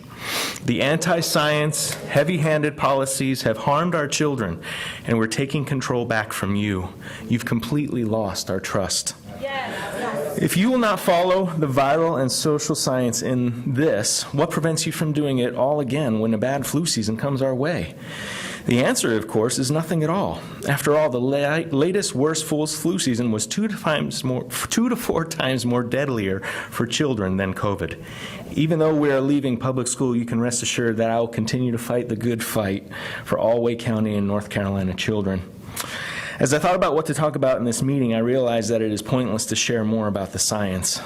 The anti-science, heavy-handed policies have harmed our children, and we're taking control back from you. You've completely lost our trust. If you will not follow the viral and social science in this, what prevents you from doing it all again when a bad flu season comes our way? The answer, of course, is nothing at all. After all, the latest worst flu season was 2 to 4 times more deadlier for children than COVID. Even though we are leaving public school, you can rest assured that I will continue to fight the good fight for all Wake County and North Carolina children. As I thought about what to talk about in this meeting, I realized that it is pointless to share more about the science.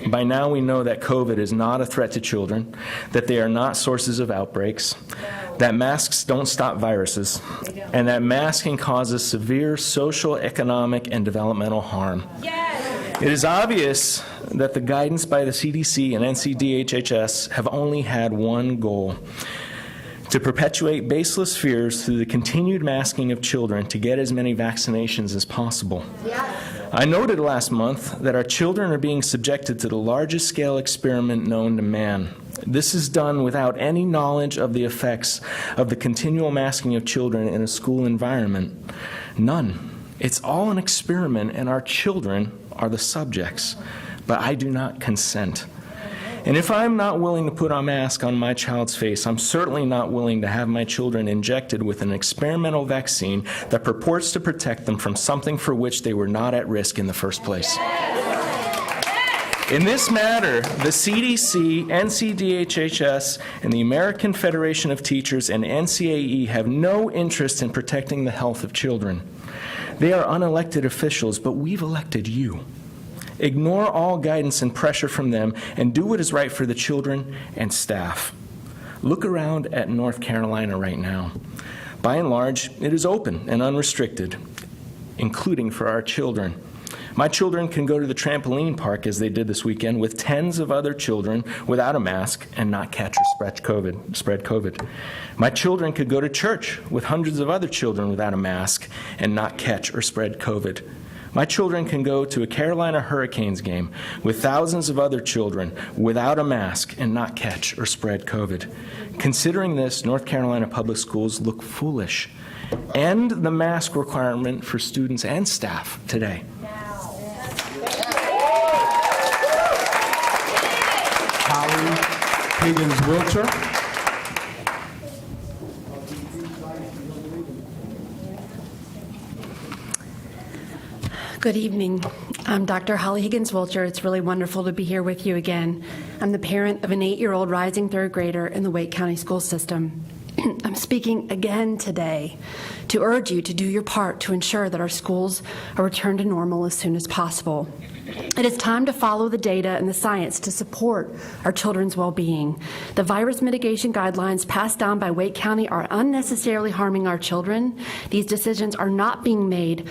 By now we know that COVID is not a threat to children, that they are not sources of outbreaks, that masks don't stop viruses, and that masking causes severe social, economic, and developmental harm. It is obvious that the guidance by the CDC and NCDHHS have only had one goal: to perpetuate baseless fears through the continued masking of children to get as many vaccinations as possible. I noted last month that our children are being subjected to the largest scale experiment known to man. This is done without any knowledge of the effects of the continual masking of children in a school environment. None. It's all an experiment, and our children are the subjects. But I do not consent. And if I'm not willing to put a mask on my child's face, I'm certainly not willing to have my children injected with an experimental vaccine that purports to protect them from something for which they were not at risk in the first place. In this matter, the CDC, NCDHHS, and the American Federation of Teachers and NCAE have no interest in protecting the health of children. They are unelected officials, but we've elected you. Ignore all guidance and pressure from them and do what is right for the children and staff. Look around at North Carolina right now. By and large, it is open and unrestricted, including for our children. My children can go to the trampoline park, as they did this weekend, with tens of other children without a mask and not catch or spread COVID. My children could go to church with hundreds of other children without a mask and not catch or spread COVID. My children can go to a Carolina Hurricanes game with thousands of other children without a mask and not catch or spread COVID. Considering this, North Carolina public schools look foolish. End the mask requirement for students and staff today. Holly Higgins-Wiltshire. Good evening. I'm Dr. Holly Higgins-Wiltshire. It's really wonderful to be here with you again. I'm the parent of an 8-year-old rising third grader in the Wake County school system. I'm speaking again today to urge you to do your part to ensure that our schools are returned to normal as soon as possible. It is time to follow the data and the science to support our children's well-being. The virus mitigation guidelines passed down by Wake County are unnecessarily harming our children. These decisions are not being made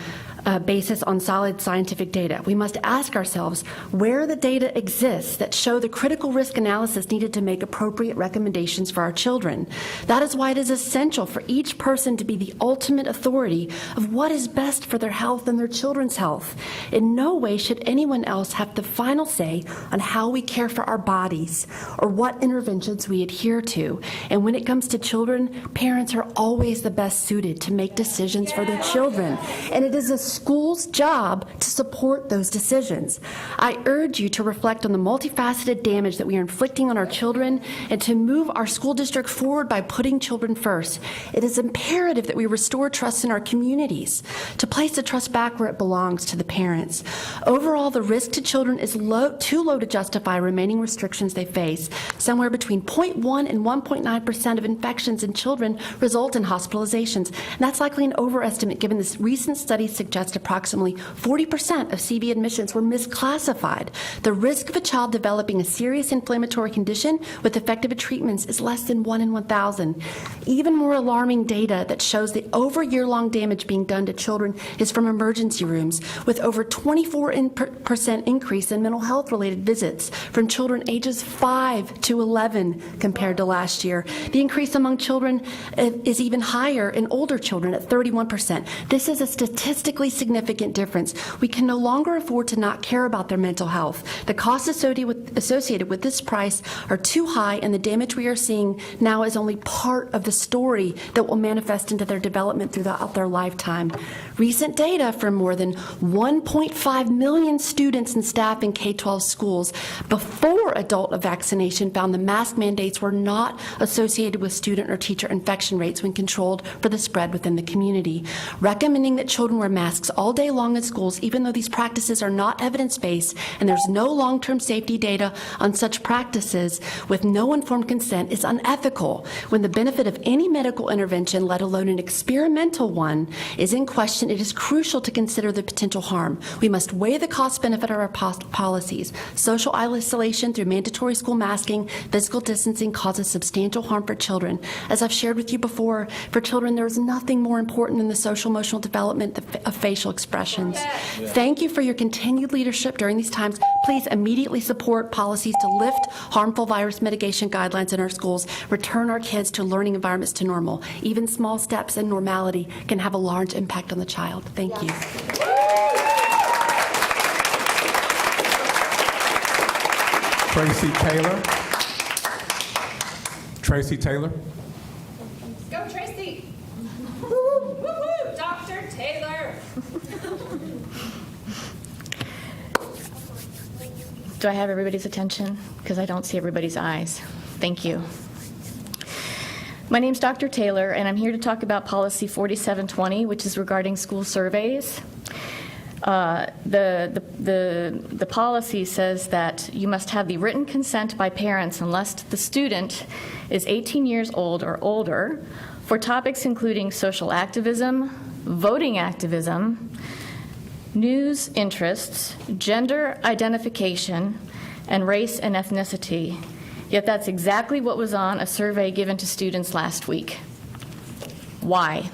basis on solid scientific data. We must ask ourselves where the data exists that show the critical risk analysis needed to make appropriate recommendations for our children. That is why it is essential for each person to be the ultimate authority of what is best for their health and their children's health. In no way should anyone else have the final say on how we care for our bodies or what interventions we adhere to. And when it comes to children, parents are always the best suited to make decisions for their children. And it is a school's job to support those decisions. I urge you to reflect on the multifaceted damage that we are inflicting on our children and to move our school district forward by putting children first. It is imperative that we restore trust in our communities, to place the trust back where it belongs, to the parents. Overall, the risk to children is too low to justify remaining restrictions they face. Somewhere between 0.1 and 1.9% of infections in children result in hospitalizations. And that's likely an overestimate given this recent study suggests approximately 40% of CV admissions were misclassified. The risk of a child developing a serious inflammatory condition with effective treatments is less than 1 in 1,000. Even more alarming data that shows the over year-long damage being done to children is from emergency rooms, with over 24% increase in mental health-related visits from children ages 5 to 11 compared to last year. The increase among children is even higher in older children at 31%. This is a statistically significant difference. We can no longer afford to not care about their mental health. The costs associated with this price are too high, and the damage we are seeing now is only part of the story that will manifest into their development throughout their lifetime. Recent data from more than 1.5 million students and staff in K-12 schools before adult vaccination found the mask mandates were not associated with student or teacher infection rates when controlled for the spread within the community. Recommending that children wear masks all day long in schools, even though these practices are not evidence-based and there's no long-term safety data on such practices with no informed consent, is unethical. When the benefit of any medical intervention, let alone an experimental one, is in question, it is crucial to consider the potential harm. We must weigh the cost-benefit of our policies. Social isolation through mandatory school masking, physical distancing causes substantial harm for children. As I've shared with you before, for children, there is nothing more important than the social-emotional development of facial expressions. Thank you for your continued leadership during these times. Please immediately support policies to lift harmful virus mitigation guidelines in our schools, return our kids to learning environments to normal. Even small steps in normality can have a large impact on the child. Thank you. Tracy Taylor. Tracy Taylor. Go, Tracy. Woo-hoo, Dr. Taylor. Do I have everybody's attention? Because I don't see everybody's eyes. Thank you. My name's Dr. Taylor, and I'm here to talk about Policy 4720, which is regarding school surveys. The policy says that you must have the written consent by parents unless the student is 18 years old or older for topics including social activism, voting activism, news interests, gender identification, and race and ethnicity. Yet that's exactly what was on a survey given to students last week. Why?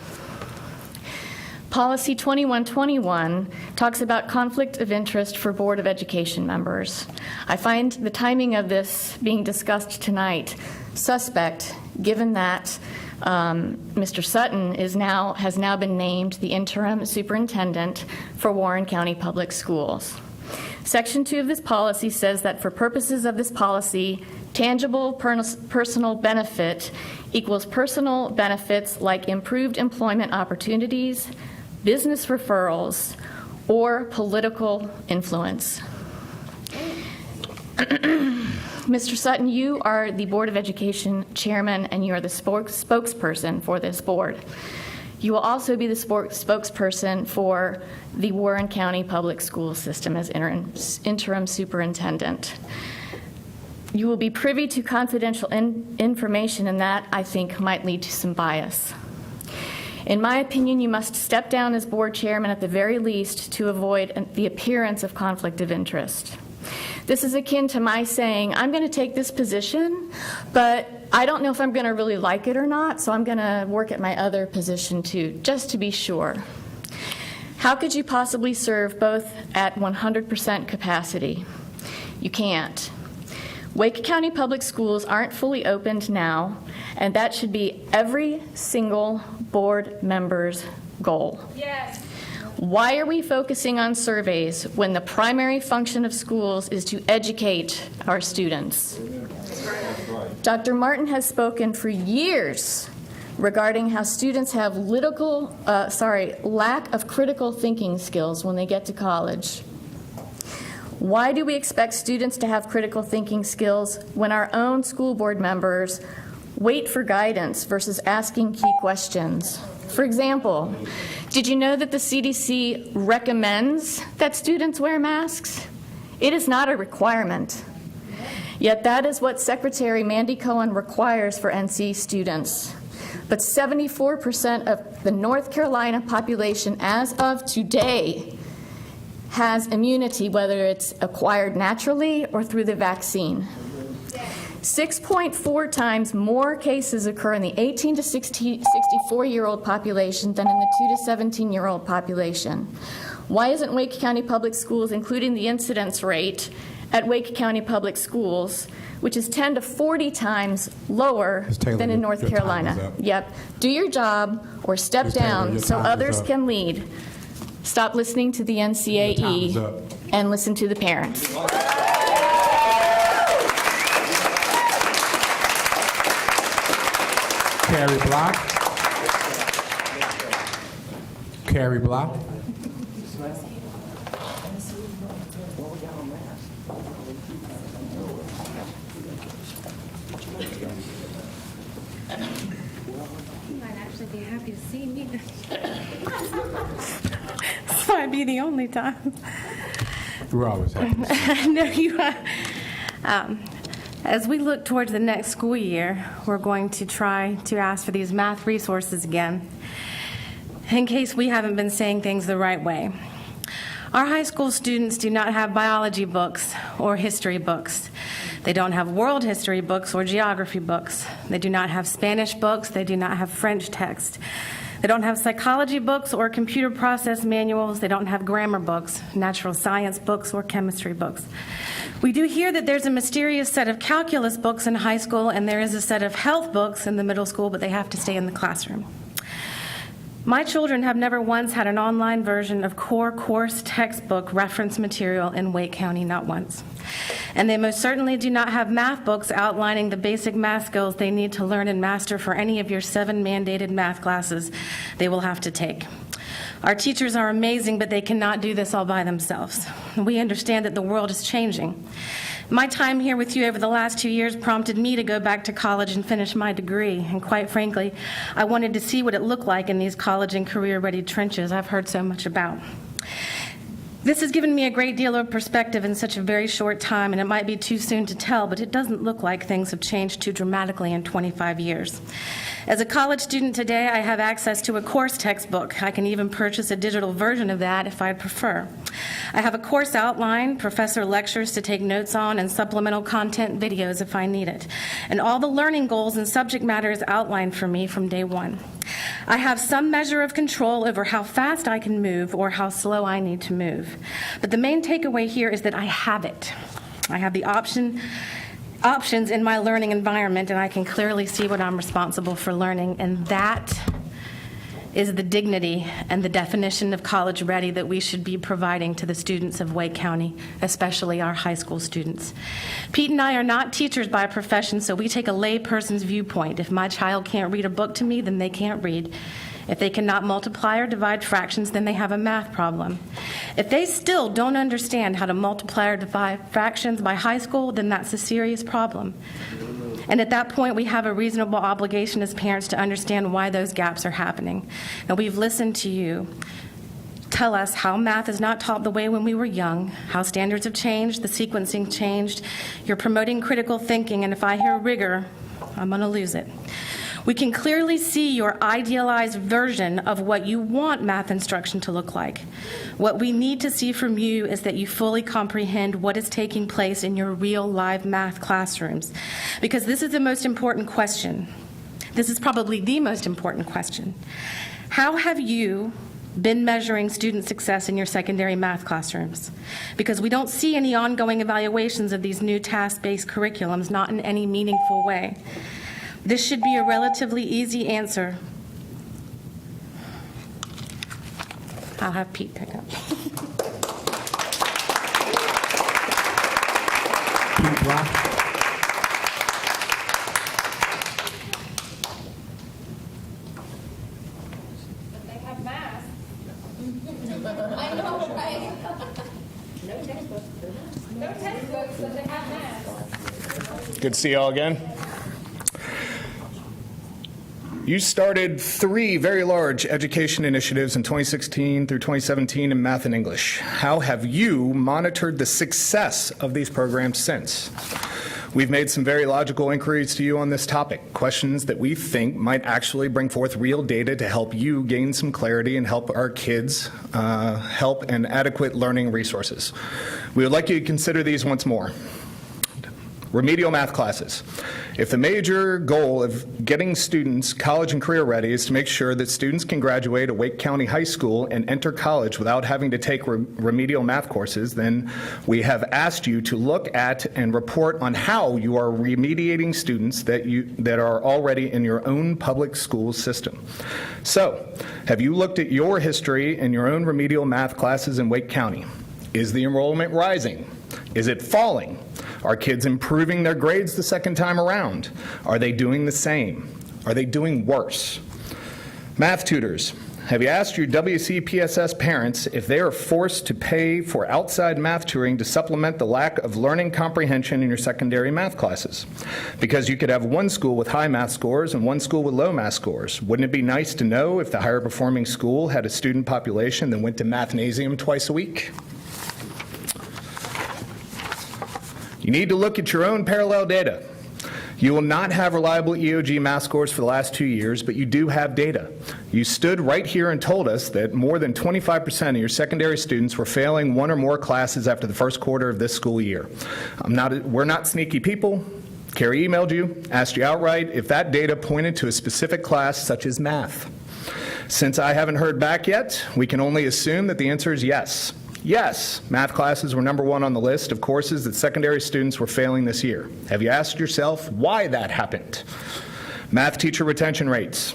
Policy 2121 talks about conflict of interest for Board of Education members. I find the timing of this being discussed tonight suspect, given that Mr. Sutton has now been named the interim superintendent for Warren County Public Schools. Section 2 of this policy says that for purposes of this policy, tangible personal benefit equals personal benefits like improved employment opportunities, business referrals, or political influence. Mr. Sutton, you are the Board of Education chairman and you are the spokesperson for this board. You will also be the spokesperson for the Warren County Public School System as interim superintendent. You will be privy to confidential information, and that, I think, might lead to some bias. In my opinion, you must step down as board chairman at the very least to avoid the appearance of conflict of interest. This is akin to my saying, I'm going to take this position, but I don't know if I'm going to really like it or not, so I'm going to work at my other position too, just to be sure. How could you possibly serve both at 100% capacity? You can't. Wake County Public Schools aren't fully opened now, and that should be every single board member's goal. Yes. Why are we focusing on surveys when the primary function of schools is to educate our students? Dr. Martin has spoken for years regarding how students have lack of critical thinking skills when they get to college. Why do we expect students to have critical thinking skills when our own school board members wait for guidance versus asking key questions? For example, did you know that the CDC recommends that students wear masks? It is not a requirement. Yet that is what Secretary Mandy Cohen requires for NC students. But 74% of the North Carolina population as of today has immunity, whether it's acquired naturally or through the vaccine. 6.4 times more cases occur in the 18 to 64-year-old population than in the 2 to 17-year-old population. Why isn't Wake County Public Schools including the incidence rate at Wake County Public Schools, which is 10 to 40 times lower than in North Carolina? Yep. Do your job or step down so others can lead. Stop listening to the NCAE and listen to the parents. Carrie Block. Carrie Block. You might actually be happy to see me. This might be the only time. We're always happy. I know you are. As we look towards the next school year, we're going to try to ask for these math resources again, in case we haven't been saying things the right way. Our high school students do not have biology books or history books. They don't have world history books or geography books. They do not have Spanish books. They do not have French text. They don't have psychology books or computer process manuals. They don't have grammar books, natural science books, or chemistry books. We do hear that there's a mysterious set of calculus books in high school, and there is a set of health books in the middle school, but they have to stay in the classroom. My children have never once had an online version of core course textbook reference material in Wake County, not once. And they most certainly do not have math books outlining the basic math skills they need to learn and master for any of your 7 mandated math classes they will have to take. Our teachers are amazing, but they cannot do this all by themselves. We understand that the world is changing. My time here with you over the last 2 years prompted me to go back to college and finish my degree. And quite frankly, I wanted to see what it looked like in these college and career-ready trenches I've heard so much about. This has given me a great deal of perspective in such a very short time, and it might be too soon to tell, but it doesn't look like things have changed too dramatically in 25 years. As a college student today, I have access to a course textbook. I can even purchase a digital version of that if I'd prefer. I have a course outline, professor lectures to take notes on, and supplemental content videos if I need it. And all the learning goals and subject matter is outlined for me from day one. I have some measure of control over how fast I can move or how slow I need to move. But the main takeaway here is that I have it. I have the options in my learning environment, and I can clearly see what I'm responsible for learning, and that is the dignity and the definition of college ready that we should be providing to the students of Wake County, especially our high school students. Pete and I are not teachers by profession, so we take a lay person's viewpoint. If my child can't read a book to me, then they can't read. If they cannot multiply or divide fractions, then they have a math problem. If they still don't understand how to multiply or divide fractions by high school, then that's a serious problem. And at that point, we have a reasonable obligation as parents to understand why those gaps are happening. And we've listened to you tell us how math is not taught the way when we were young, how standards have changed, the sequencing changed. You're promoting critical thinking, and if I hear rigor, I'm going to lose it. We can clearly see your idealized version of what you want math instruction to look like. What we need to see from you is that you fully comprehend what is taking place in your real live math classrooms. Because this is the most important question. This is probably the most important question. How have you been measuring student success in your secondary math classrooms? Because we don't see any ongoing evaluations of these new task-based curriculums, not in any meaningful way. This should be a relatively easy answer. I'll have Pete pick up. Pete Rock. But they have math. I know, right? No textbooks. No textbooks, but they have math. Good to see you all again. You started 3 very large education initiatives in 2016 through 2017 in math and English. How have you monitored the success of these programs since? We've made some very logical inquiries to you on this topic, questions that we think might actually bring forth real data to help you gain some clarity and help our kids help and adequate learning resources. We would like you to consider these once more. Remedial math classes. If the major goal of getting students college and career ready is to make sure that students can graduate at Wake County High School and enter college without having to take remedial math courses, then we have asked you to look at and report on how you are remediating students that are already in your own public school system. So, have you looked at your history in your own remedial math classes in Wake County? Is the enrollment rising? Is it falling? Are kids improving their grades the second time around? Are they doing the same? Are they doing worse? Math tutors. Have you asked your WCPSS parents if they are forced to pay for outside math tutoring to supplement the lack of learning comprehension in your secondary math classes? Because you could have one school with high math scores and one school with low math scores. Wouldn't it be nice to know if the higher performing school had a student population that went to Mathnasium twice a week? You need to look at your own parallel data. You will not have reliable EOG math scores for the last 2 years, but you do have data. You stood right here and told us that more than 25% of your secondary students were failing one or more classes after the first quarter of this school year. We're not sneaky people. Carrie emailed you, asked you outright if that data pointed to a specific class such as math. Since I haven't heard back yet, we can only assume that the answer is yes. Yes, math classes were number 1 on the list of courses that secondary students were failing this year. Have you asked yourself why that happened? Math teacher retention rates.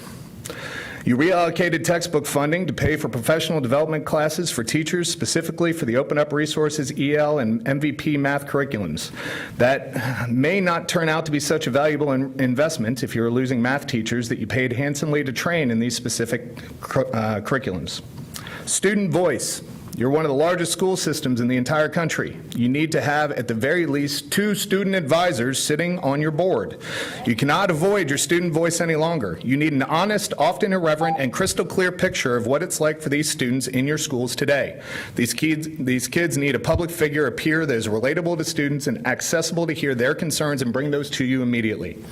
You reallocated textbook funding to pay for professional development classes for teachers, specifically for the Open Up Resources, EL, and MVP math curriculums. That may not turn out to be such a valuable investment if you're losing math teachers that you paid handsomely to train in these specific curriculums. Student voice. You're one of the largest school systems in the entire country. You need to have, at the very least, 2 student advisors sitting on your board. You cannot avoid your student voice any longer. You need an honest, often irreverent, and crystal clear picture of what it's like for these students in your schools today. These kids need a public figure, a peer that is relatable to students and accessible to hear their concerns and bring those to you immediately.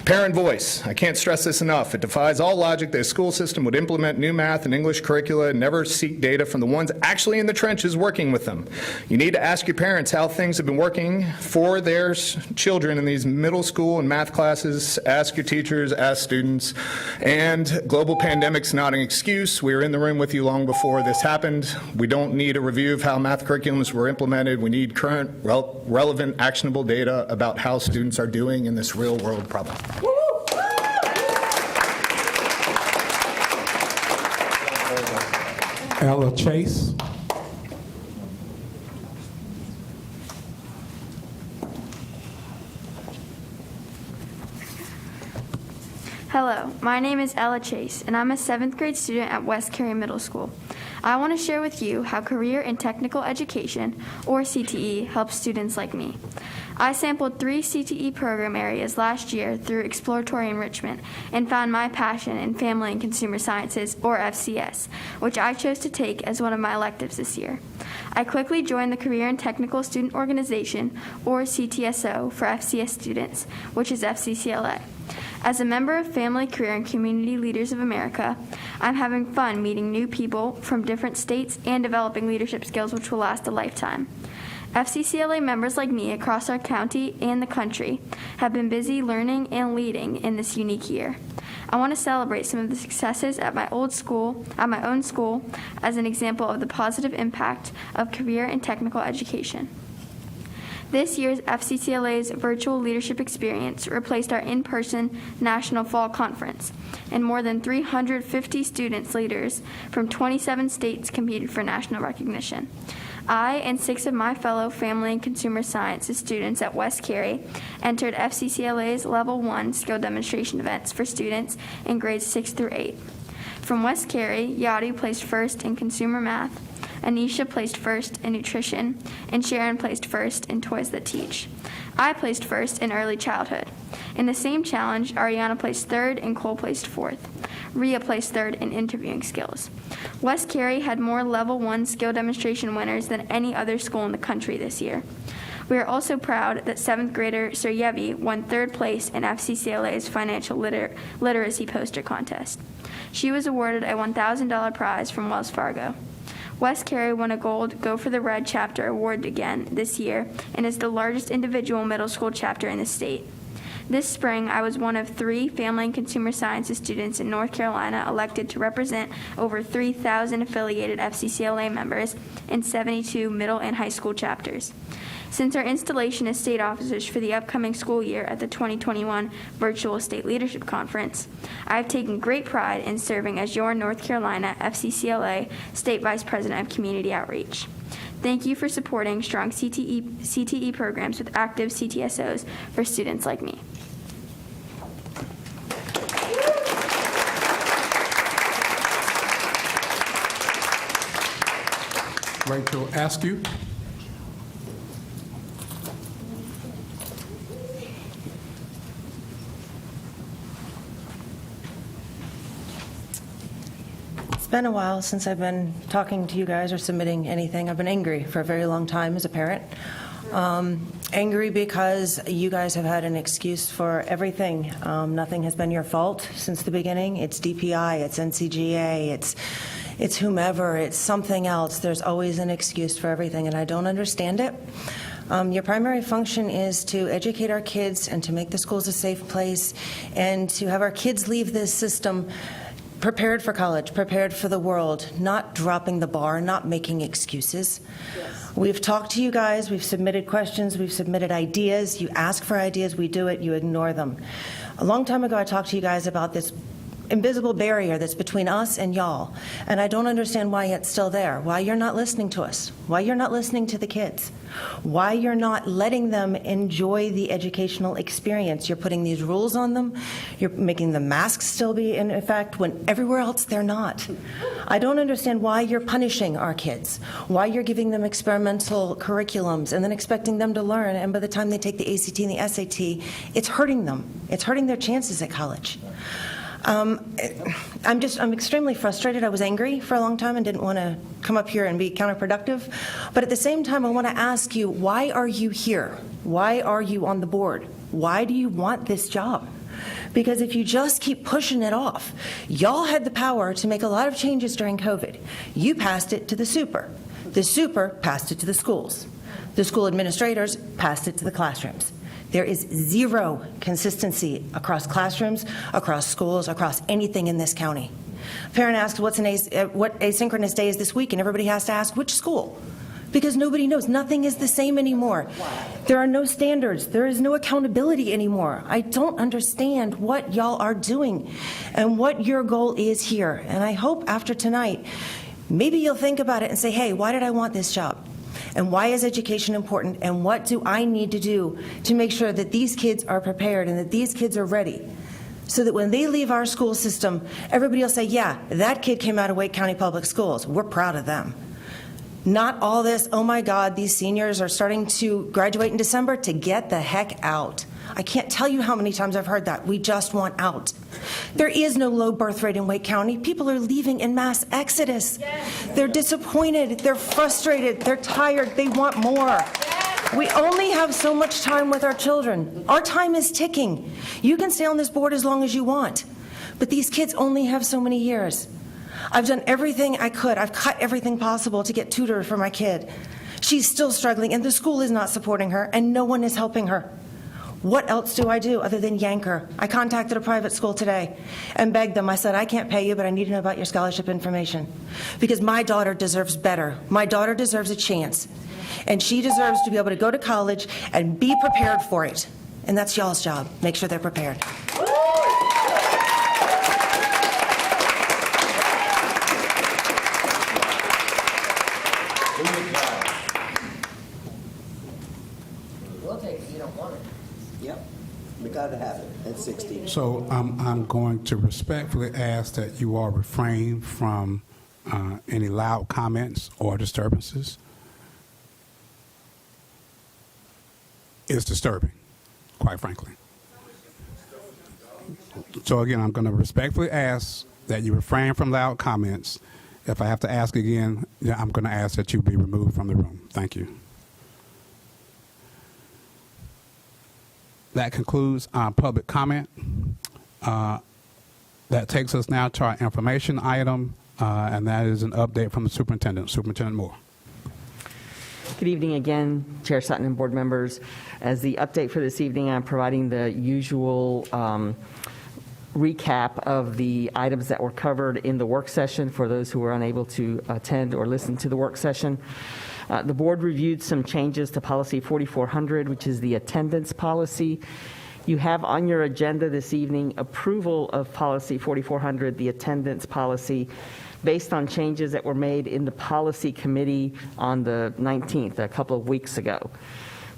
Parent voice. I can't stress this enough. It defies all logic that a school system would implement new math and English curricula and never seek data from the ones actually in the trenches working with them. You need to ask your parents how things have been working for their children in these middle school and math classes. Ask your teachers, ask students. And global pandemic's not an excuse. We were in the room with you long before this happened. We don't need a review of how math curriculums were implemented. We need current, relevant, actionable data about how students are doing in this real world problem. Ella Chase. Hello, my name is Ella Chase, and I'm a 7th grade student at West Cary Middle School. I want to share with you how Career and Technical Education, or CTE, helps students like me. I sampled 3 CTE program areas last year through exploratory enrichment and found my passion in Family and Consumer Sciences, or FCS, which I chose to take as one of my electives this year. I quickly joined the Career and Technical Student Organization, or CTSO, for FCS students, which is FCCLA. As a member of Family, Career, and Community Leaders of America, I'm having fun meeting new people from different states and developing leadership skills which will last a lifetime. FCCLA members like me across our county and the country have been busy learning and leading in this unique year. I want to celebrate some of the successes at my own school, as an example of the positive impact of career and technical education. This year's FCCLA's virtual leadership experience replaced our in-person National Fall Conference, and more than 350 students leaders from 27 states competed for national recognition. I and 6 of my fellow Family and Consumer Sciences students at West Cary entered FCCLA's Level 1 skill demonstration events for students in grades 6 through 8. From West Cary, Yadi placed first in consumer math, Anisha placed first in nutrition, and Sharon placed first in toys that teach. I placed first in early childhood. In the same challenge, Ariana placed third and Cole placed fourth. Rhea placed third in interviewing skills. West Cary had more Level 1 skill demonstration winners than any other school in the country this year. We are also proud that 7th grader Suryevi won 3rd place in FCCLA's financial literacy poster contest. She was awarded a $1,000 prize from Wells Fargo. West Cary won a gold Go for the Red chapter award again this year and is the largest individual middle school chapter in the state. This spring, I was one of 3 Family and Consumer Sciences students in North Carolina elected to represent over 3,000 affiliated FCCLA members in 72 middle and high school chapters. Since our installation as state officers for the upcoming school year at the 2021 Virtual State Leadership Conference, I have taken great pride in serving as your North Carolina FCCLA State Vice President of Community Outreach. Thank you for supporting strong CTE programs with active CTSOs for students like me. Rachel Askew. It's been a while since I've been talking to you guys or submitting anything. I've been angry for a very long time as a parent. Angry because you guys have had an excuse for everything. Nothing has been your fault since the beginning. It's DPI, it's NCGA, it's whomever, it's something else. There's always an excuse for everything, and I don't understand it. Your primary function is to educate our kids and to make the schools a safe place and to have our kids leave this system prepared for college, prepared for the world, not dropping the bar, not making excuses. Yes. We've talked to you guys, we've submitted questions, we've submitted ideas. You ask for ideas, we do it, you ignore them. A long time ago, I talked to you guys about this invisible barrier that's between us and y'all. And I don't understand why it's still there, why you're not listening to us, why you're not listening to the kids, why you're not letting them enjoy the educational experience. You're putting these rules on them. You're making the masks still be in effect when everywhere else they're not. I don't understand why you're punishing our kids, why you're giving them experimental curriculums and then expecting them to learn, and by the time they take the ACT and the SAT, it's hurting them. It's hurting their chances at college. I'm extremely frustrated. I was angry for a long time and didn't want to come up here and be counterproductive. But at the same time, I want to ask you, why are you here? Why are you on the board? Why do you want this job? Because if you just keep pushing it off, y'all had the power to make a lot of changes during COVID. You passed it to the super. The super passed it to the schools. The school administrators passed it to the classrooms. There is zero consistency across classrooms, across schools, across anything in this county. A parent asks what asynchronous day is this week, and everybody has to ask which school, because nobody knows. Nothing is the same anymore. There are no standards. There is no accountability anymore. I don't understand what y'all are doing and what your goal is here. And I hope after tonight, maybe you'll think about it and say, hey, why did I want this job? And why is education important? And what do I need to do to make sure that these kids are prepared and that these kids are ready? So that when they leave our school system, everybody will say, yeah, that kid came out of Wake County Public Schools. We're proud of them. Not all this, oh my God, these seniors are starting to graduate in December, to get the heck out. I can't tell you how many times I've heard that. We just want out. There is no low birth rate in Wake County. People are leaving in mass exodus. They're disappointed. They're frustrated. They're tired. They want more. We only have so much time with our children. Our time is ticking. You can stay on this board as long as you want, but these kids only have so many years. I've done everything I could. I've cut everything possible to get tutored for my kid. She's still struggling, and the school is not supporting her, and no one is helping her. What else do I do other than yank her? I contacted a private school today and begged them. I said, I can't pay you, but I need to know about your scholarship information, because my daughter deserves better. My daughter deserves a chance, and she deserves to be able to go to college and be prepared for it. And that's y'all's job. Make sure they're prepared. We'll take it. You don't want it. Yep. We got to have it at 16. So I'm going to respectfully ask that you all refrain from any loud comments or disturbances. It's disturbing, quite frankly. So again, I'm going to respectfully ask that you refrain from loud comments. If I have to ask again, I'm going to ask that you be removed from the room. Thank you. That concludes our public comment. That takes us now to our information item, and that is an update from the superintendent. Superintendent Moore. Good evening again, Chair Sutton and board members. As the update for this evening, I'm providing the usual recap of the items that were covered in the work session for those who were unable to attend or listen to the work session. The board reviewed some changes to policy 4400, which is the attendance policy. You have on your agenda this evening approval of policy 4400, the attendance policy, based on changes that were made in the policy committee on the 19th, a couple of weeks ago.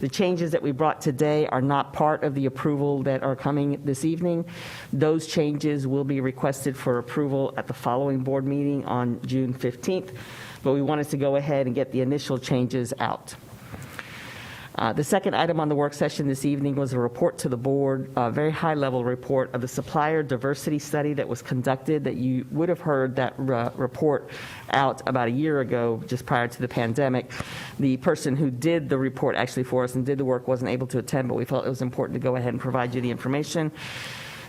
The changes that we brought today are not part of the approval that are coming this evening. Those changes will be requested for approval at the following board meeting on June 15th, but we wanted to go ahead and get the initial changes out. The second item on the work session this evening was a report to the board, a very high-level report of the supplier diversity study that was conducted, that you would have heard that report out about a year ago, just prior to the pandemic. The person who did the report actually for us and did the work wasn't able to attend, but we felt it was important to go ahead and provide you the information.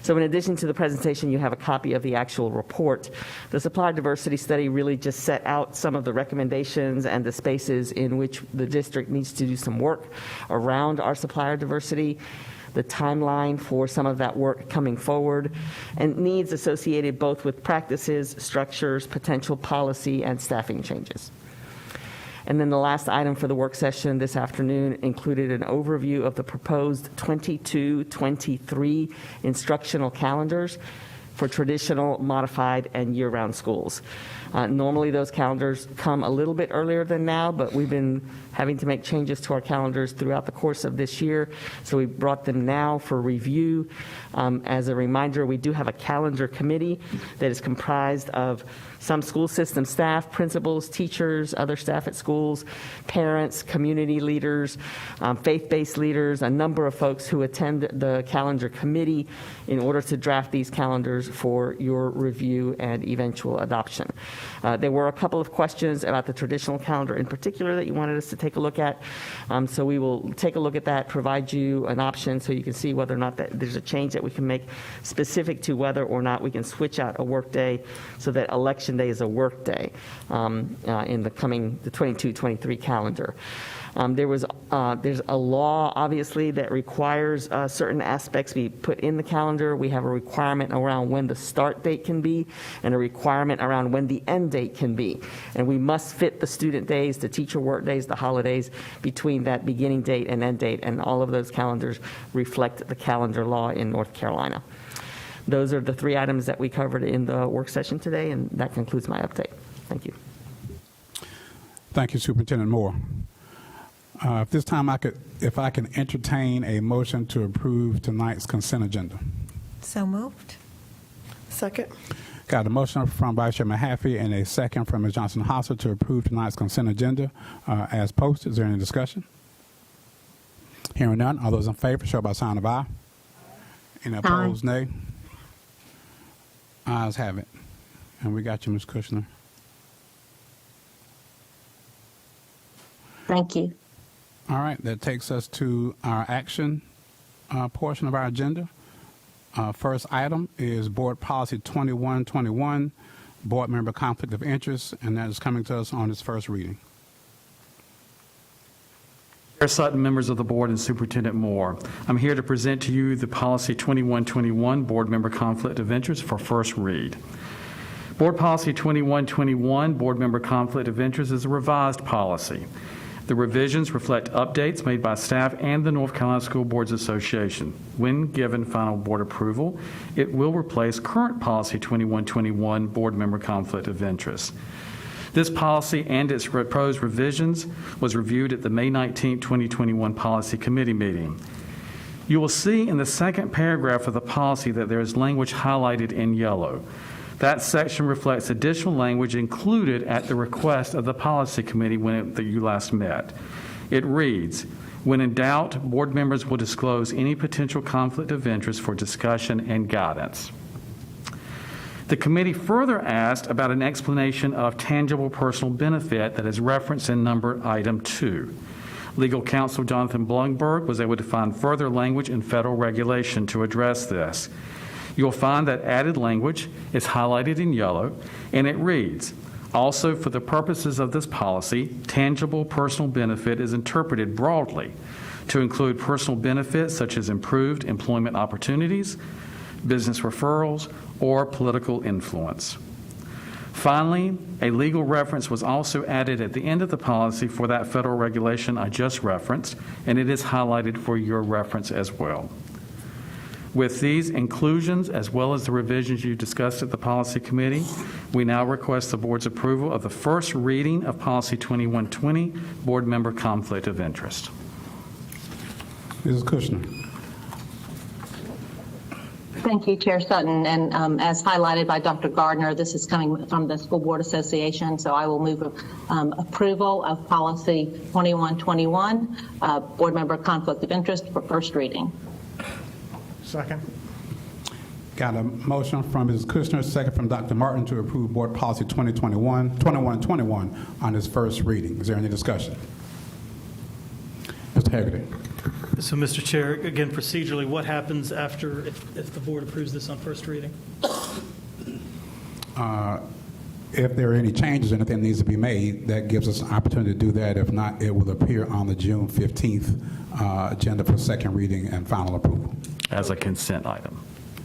So in addition to the presentation, you have a copy of the actual report. The supplier diversity study really just set out some of the recommendations and the spaces in which the district needs to do some work around our supplier diversity, the timeline for some of that work coming forward, and needs associated both with practices, structures, potential policy, and staffing changes. And then the last item for the work session this afternoon included an overview of the proposed 22-23 instructional calendars. for traditional, modified, and year-round schools. Normally, those calendars come a little bit earlier than now, but we've been having to make changes to our calendars throughout the course of this year, so we brought them now for review. As a reminder, we do have a calendar committee that is comprised of some school system staff, principals, teachers, other staff at schools, parents, community leaders, faith-based leaders, a number of folks who attend the calendar committee in order to draft these calendars for your review and eventual adoption. There were a couple of questions about the traditional calendar in particular that you wanted us to take a look at. So we will take a look at that, provide you an option so you can see whether or not there's a change that we can make specific to whether or not we can switch out a work day so that Election Day is a work day in the 22-23 calendar. There's a law, obviously, that requires certain aspects be put in the calendar. We have a requirement around when the start date can be and a requirement around when the end date can be. And we must fit the student days, the teacher work days, the holidays between that beginning date and end date, and all of those calendars reflect the calendar law in North Carolina. Those are the 3 items that we covered in the work session today, and that concludes my update. Thank you. Thank you, Superintendent Moore. At this time, if I can entertain a motion to approve tonight's consent agenda. So moved. Second. Got a motion from Vice Chairman Haffey and a second from Ms. Johnson-Hosser to approve tonight's consent agenda as posted. Is there any discussion? Hearing none, all those in favor show by sign of aye. Any opposed, nay? Ayes have it. And we got you, Ms. Kushner. Thank you. All right, that takes us to our action portion of our agenda. First item is Board Policy 2121, Board Member Conflict of Interest, and that is coming to us on its first reading. Chair Sutton, members of the board, and Superintendent Moore, I'm here to present to you the Policy 2121, Board Member Conflict of Interest, for first read. Board Policy 2121, Board Member Conflict of Interest, is a revised policy. The revisions reflect updates made by staff and the North Carolina School Boards Association. When given final board approval, it will replace current Policy 2121, Board Member Conflict of Interest. This policy and its proposed revisions was reviewed at the May 19, 2021 Policy Committee meeting. You will see in the second paragraph of the policy that there is language highlighted in yellow. That section reflects additional language included at the request of the Policy Committee when you last met. It reads, when in doubt, board members will disclose any potential conflict of interest for discussion and guidance. The committee further asked about an explanation of tangible personal benefit that is referenced in number item 2. Legal counsel Jonathan Blumberg was able to find further language in federal regulation to address this. You'll find that added language is highlighted in yellow, and it reads, also for the purposes of this policy, tangible personal benefit is interpreted broadly to include personal benefits such as improved employment opportunities, business referrals, or political influence. Finally, a legal reference was also added at the end of the policy for that federal regulation I just referenced, and it is highlighted for your reference as well. With these inclusions, as well as the revisions you discussed at the Policy Committee, we now request the Board's approval of the first reading of Policy 2120, Board Member Conflict of Interest. Mrs. Kushner. Thank you, Chair Sutton. And as highlighted by Dr. Gardner, this is coming from the School Board Association, so I will move approval of Policy 2121, Board Member Conflict of Interest, for first reading. Second. Got a motion from Ms. Kushner, second from Dr. Martin to approve Board Policy 2121 on its first reading. Is there any discussion? Mr. Haggerty. So, Mr. Chair, again, procedurally, what happens after if the board approves this on first reading? If there are any changes or anything that needs to be made, that gives us an opportunity to do that. If not, it will appear on the June 15th agenda for second reading and final approval. As a consent item.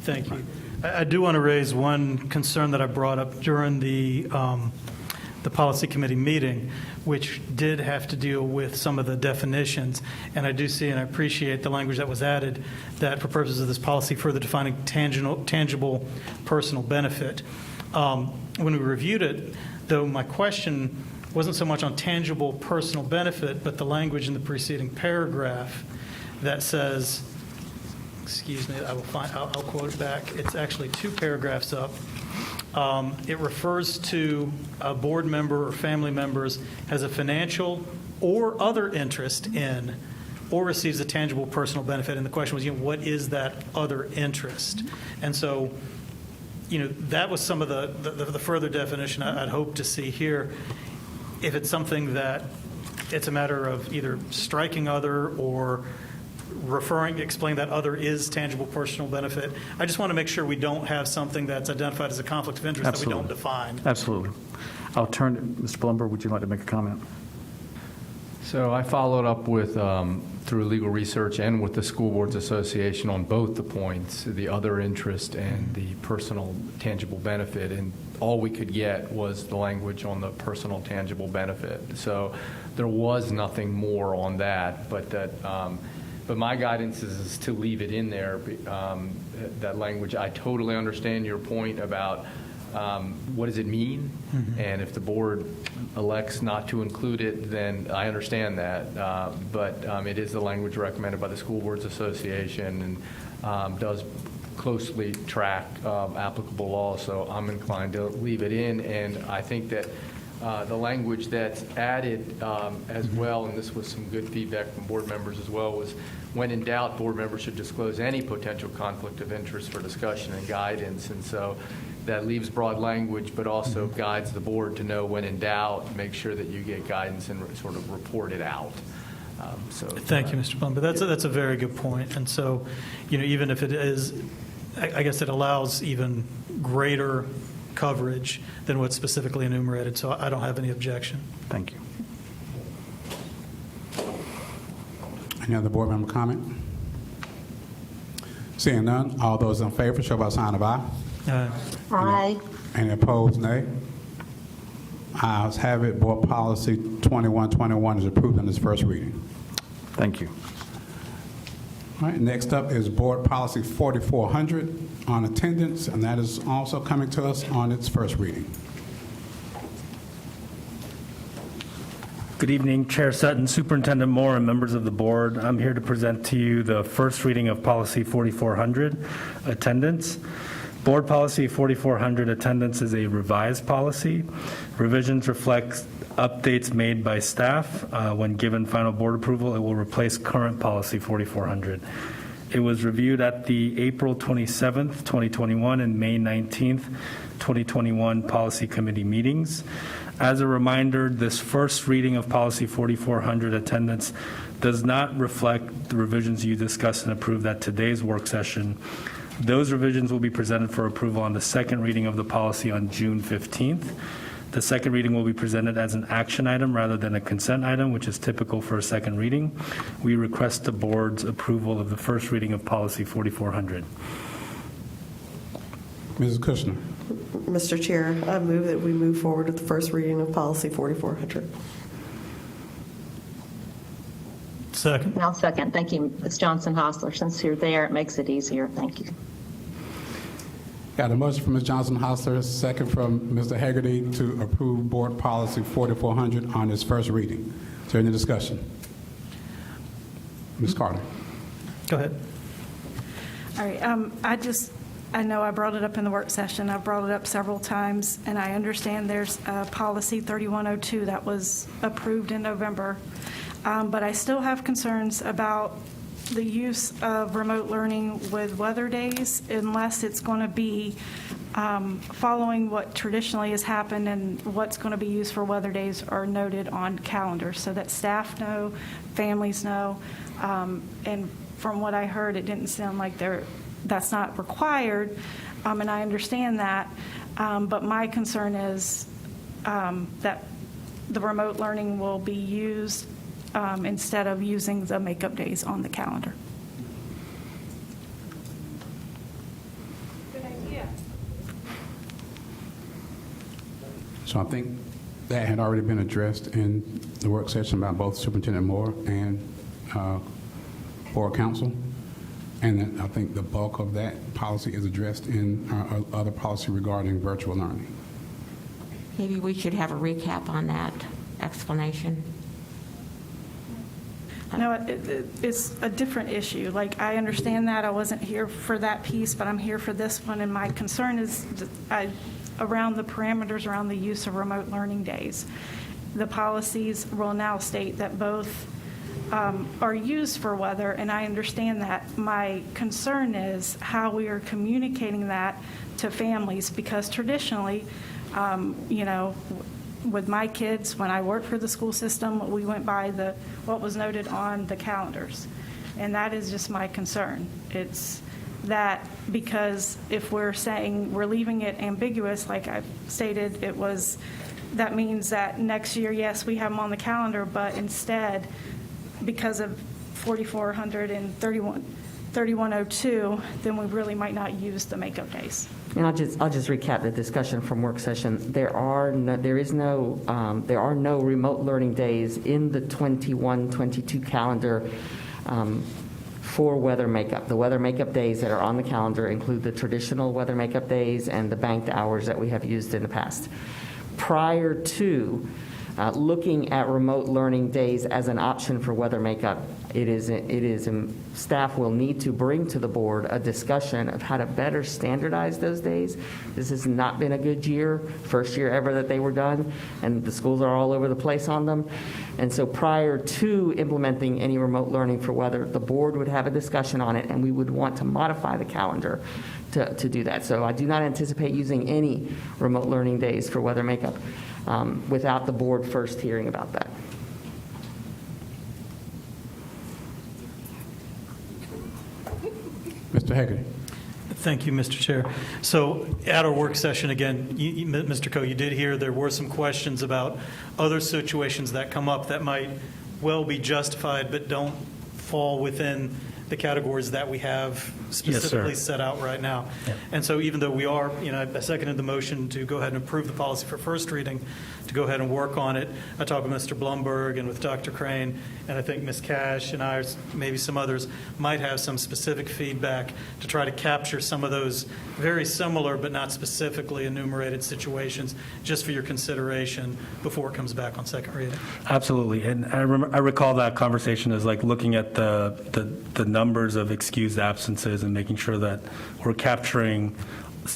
Thank you. I do want to raise one concern that I brought up during the the policy committee meeting, which did have to deal with some of the definitions. And I do see and I appreciate the language that was added that for purposes of this policy further defining tangible personal benefit. When we reviewed it, though, my question wasn't so much on tangible personal benefit, but the language in the preceding paragraph that says, excuse me, I'll quote it back. It's actually 2 paragraphs up. It refers to a board member or family members has a financial or other interest in or receives a tangible personal benefit. And the question was, what is that other interest? And so, that was some of the further definition I'd hope to see here. If it's something that it's a matter of either striking other or explain that other is tangible personal benefit. I just want to make sure we don't have something that's identified as a conflict of interest that we don't define. Absolutely. I'll turn to Mr. Blumberg. Would you like to make a comment? So I followed up with, through legal research and with the School Boards Association on both the points, the other interest and the personal tangible benefit, and all we could get was the language on the personal tangible benefit. So there was nothing more on that, but my guidance is to leave it in there, that language. I totally understand your point about what does it mean, and if the board elects not to include it, then I understand that. But it is the language recommended by the School Boards Association and does closely track applicable law, so I'm inclined to leave it in. And I think that the language that's added as well, and this was some good feedback from board members as well, was when in doubt, board members should disclose any potential conflict of interest for discussion and guidance. And so that leaves broad language, but also guides the board to know when in doubt, make sure that you get guidance and sort of report it out. Thank you, Mr. Plumber. That's a very good point. And so, even if it is, I guess it allows even greater coverage than what's specifically enumerated, so I don't have any objection. Thank you. Any other board member comment? Seeing none, all those in favor show by sign of aye. Aye. Any opposed, nay? Ayes have it. Board Policy 2121 is approved in its first reading. Thank you. All right, next up is Board Policy 4400 on attendance, and that is also coming to us on its first reading. Good evening, Chair Sutton, Superintendent Moore, and members of the board. I'm here to present to you the first reading of Policy 4400, attendance. Board Policy 4400, attendance, is a revised policy. Revisions reflect updates made by staff. When given final board approval, it will replace current Policy 4400. It was reviewed at the April 27th, 2021 and May 19th, 2021 Policy Committee meetings. As a reminder, this first reading of Policy 4400, attendance, does not reflect the revisions you discussed and approved at today's work session. Those revisions will be presented for approval on the second reading of the policy on June 15th. The second reading will be presented as an action item rather than a consent item, which is typical for a second reading. We request the board's approval of the first reading of Policy 4400. Mrs. Kushner. Mr. Chair, I move that we move forward with the first reading of Policy 4400. Second. I'll second. Thank you, Ms. Johnson-Hostler. Since you're there, it makes it easier. Thank you. Got a motion from Ms. Johnson-Hostler, second from Mr. Hegarty to approve Board Policy 4400 on its first reading. Is there any discussion? Ms. Carter. Go ahead. All right. I know I brought it up in the work session. I've brought it up several times, and I understand there's Policy 3102 that was approved in November. But I still have concerns about the use of remote learning with weather days unless it's going to be following what traditionally has happened and what's going to be used for weather days are noted on calendars so that staff know, families know. And from what I heard, it didn't sound like that's not required, and I understand that. But my concern is that the remote learning will be used instead of using the makeup days on the calendar. Good idea. So I think that had already been addressed in the work session by both Superintendent Moore and Board Council. And then I think the bulk of that policy is addressed in our other policy regarding virtual learning. Maybe we should have a recap on that explanation. No, it's a different issue. Like, I understand that. I wasn't here for that piece, but I'm here for this one. And my concern is around the parameters around the use of remote learning days. The policies will now state that both are used for weather, and I understand that. My concern is how we are communicating that to families, because traditionally, with my kids, when I worked for the school system, we went by what was noted on the calendars. And that is just my concern. It's that because if we're saying we're leaving it ambiguous, like I've stated, that means that next year, yes, we have them on the calendar, but instead, because of 4400 and 3102, then we really might not use the makeup days. And I'll just recap the discussion from work session. There are no remote learning days in the 21-22 calendar for weather makeup. The weather makeup days that are on the calendar include the traditional weather makeup days and the banked hours that we have used in the past. Prior to looking at remote learning days as an option for weather makeup, staff will need to bring to the board a discussion of how to better standardize those days. This has not been a good year, first year ever that they were done, and the schools are all over the place on them. And so prior to implementing any remote learning for weather, the board would have a discussion on it, and we would want to modify the calendar to do that. So I do not anticipate using any remote learning days for weather makeup without the board first hearing about that. Mr. Hegarty. Thank you, Mr. Chair. So at our work session, again, Mr. Coe, you did hear there were some questions about other situations that come up that might well be justified but don't fall within the categories that we have specifically set out right now. Yeah. And so even though we are, I seconded the motion to go ahead and approve the policy for first reading, to go ahead and work on it. I talked with Mr. Blumberg and with Dr. Crane, and I think Ms. Cash and I, maybe some others, might have some specific feedback to try to capture some of those very similar but not specifically enumerated situations just for your consideration before it comes back on second reading. Absolutely. And I recall that conversation as like looking at the numbers of excused absences and making sure that we're capturing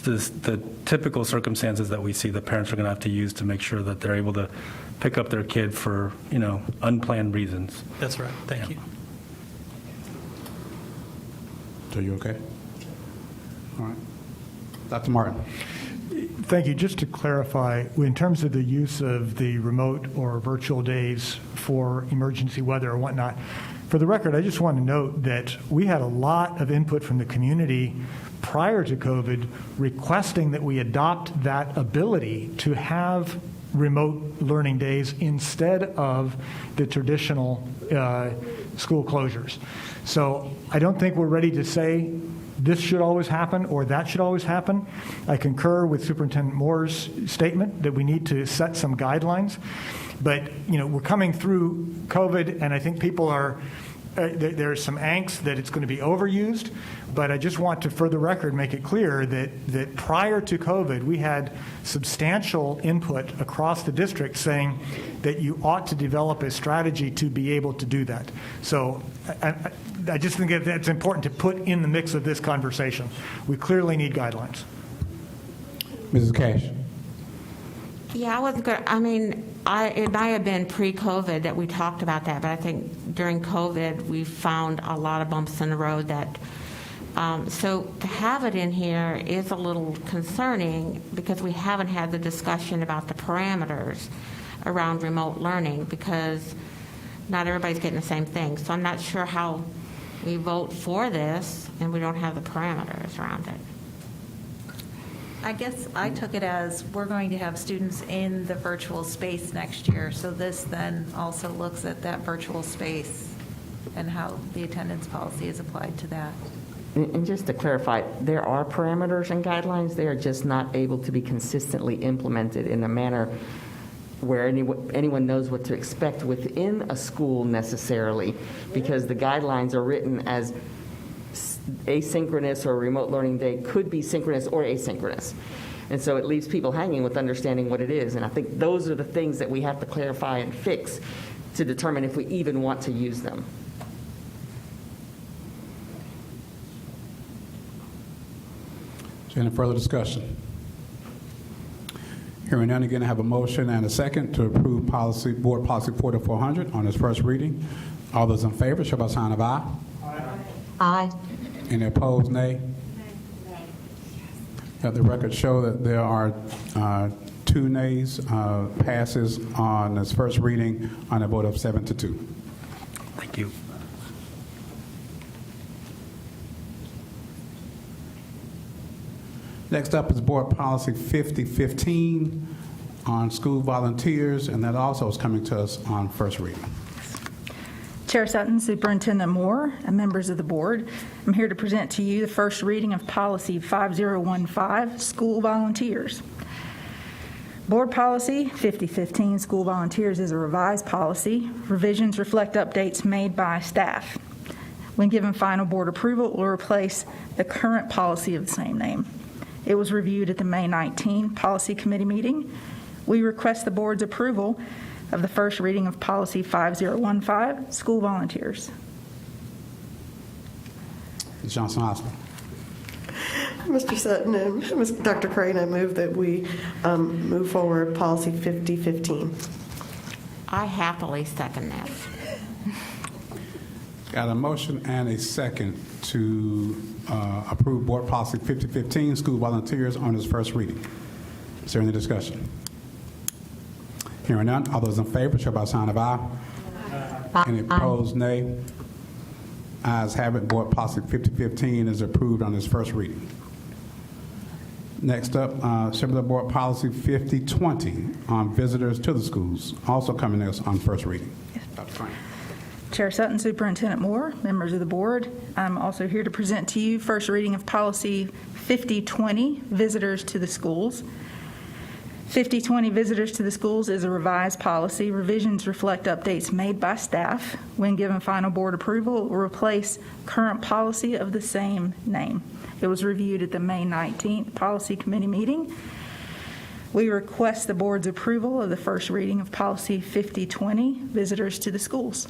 the typical circumstances that we see that parents are going to have to use to make sure that they're able to pick up their kid for, unplanned reasons. That's right. Thank you. So you okay? All right. Dr. Martin. Thank you. Just to clarify, in terms of the use of the remote or virtual days for emergency weather or whatnot, for the record, I just want to note that we had a lot of input from the community prior to COVID requesting that we adopt that ability to have remote learning days instead of the traditional school closures. So I don't think we're ready to say this should always happen or that should always happen. I concur with Superintendent Moore's statement that we need to set some guidelines. But, we're coming through COVID, and I think people are, there's some angst that it's going to be overused. But I just want to, for the record, make it clear that prior to COVID, we had substantial input across the district saying that you ought to develop a strategy to be able to do that. So I just think that's important to put in the mix of this conversation. We clearly need guidelines. Mrs. Cash. Yeah, I wasn't good. It might have been pre-COVID that we talked about that, but I think during COVID we found a lot of bumps in the road that. So to have it in here is a little concerning because we haven't had the discussion about the parameters around remote learning because not everybody's getting the same thing. So I'm not sure how we vote for this and we don't have the parameters around it. I guess I took it as we're going to have students in the virtual space next year. So this then also looks at that virtual space and how the attendance policy is applied to that. And just to clarify, there are parameters and guidelines. They are just not able to be consistently implemented in a manner where anyone knows what to expect within a school necessarily, because the guidelines are written as asynchronous or remote learning day could be synchronous or asynchronous. And so it leaves people hanging with understanding what it is. And I think those are the things that we have to clarify and fix to determine if we even want to use them. Any further discussion? Hearing none, again, I have a motion and a second to approve Board Policy 4400 on its first reading. All those in favor, show by sign of aye. Aye. Any opposed, nay? Let the record show that there are 2 nays, passes on its first reading on a vote of 7-2. Thank you. Next up is Board Policy 5015 on school volunteers, and that also is coming to us on first reading. Chair Sutton, Superintendent Moore, and members of the board, I'm here to present to you the first reading of Policy 5015, School Volunteers. Board Policy 5015, School Volunteers, is a revised policy. Revisions reflect updates made by staff. When given final board approval, it will replace the current policy of the same name. It was reviewed at the May 19 Policy Committee meeting. We request the board's approval of the first reading of Policy 5015, School Volunteers. Ms. Johnson-Osborne. Mr. Sutton and Dr. Crane, I move that we move forward Policy 5015. I happily second that. Got a motion and a second to approve Board Policy 5015, School Volunteers, on its first reading. Is there any discussion? Hearing none, all those in favor, show by sign of aye. Any opposed, nay? Ayes have it. Board Policy 5015 is approved on its first reading. Next up, similar Board Policy 5020 on visitors to the schools, also coming to us on first reading. Dr. Frank. Chair Sutton, Superintendent Moore, members of the board, I'm also here to present to you first reading of Policy 5020, Visitors to the Schools. 5020, Visitors to the Schools, is a revised policy. Revisions reflect updates made by staff. When given final board approval, it will replace current policy of the same name. It was reviewed at the May 19th Policy Committee meeting. We request the board's approval of the first reading of Policy 5020, Visitors to the Schools.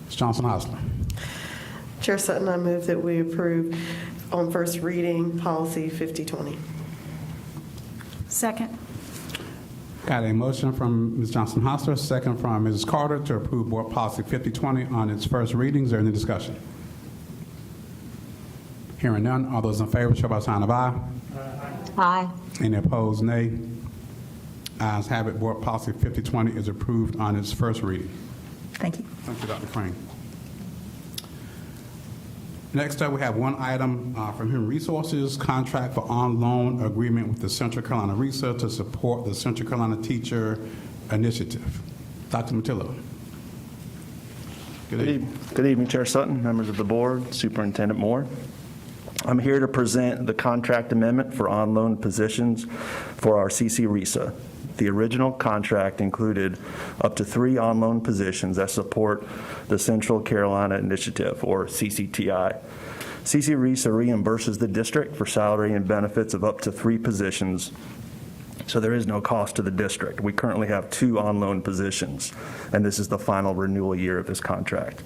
Ms. Johnson-Osler. Chair Sutton, I move that we approve on first reading Policy 5020. Second. Got a motion from Ms. Johnson-Hostler, second from Mrs. Carter to approve Board Policy 5020 on its first reading. Is there any discussion? Hearing none, all those in favor show by sign of aye. Aye. Any opposed, nay? Ayes have it. Board Policy 5020 is approved on its first reading. Thank you. Thank you, Dr. Crane. Next up, we have one item from Human Resources, contract for on-loan agreement with the Central Carolina RESA to support the Central Carolina Teacher Initiative. Dr. Matillo. Good evening. Good evening, Chair Sutton, members of the board, Superintendent Moore. I'm here to present the contract amendment for on-loan positions for our CC RESA. The original contract included up to 3 on-loan positions that support the Central Carolina Initiative, or CCTI. CC RESA reimburses the district for salary and benefits of up to 3 positions, so there is no cost to the district. We currently have 2 on-loan positions, and this is the final renewal year of this contract.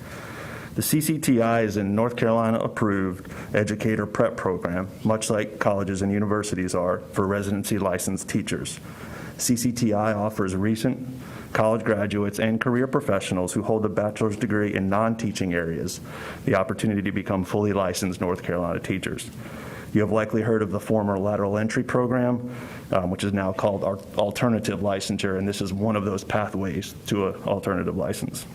The CCTI is a North Carolina approved educator prep program, much like colleges and universities are for residency licensed teachers. CCTI offers recent college graduates and career professionals who hold a bachelor's degree in non-teaching areas the opportunity to become fully licensed North Carolina teachers. You have likely heard of the former lateral entry program, which is now called alternative licensure, and this is one of those pathways to an alternative license.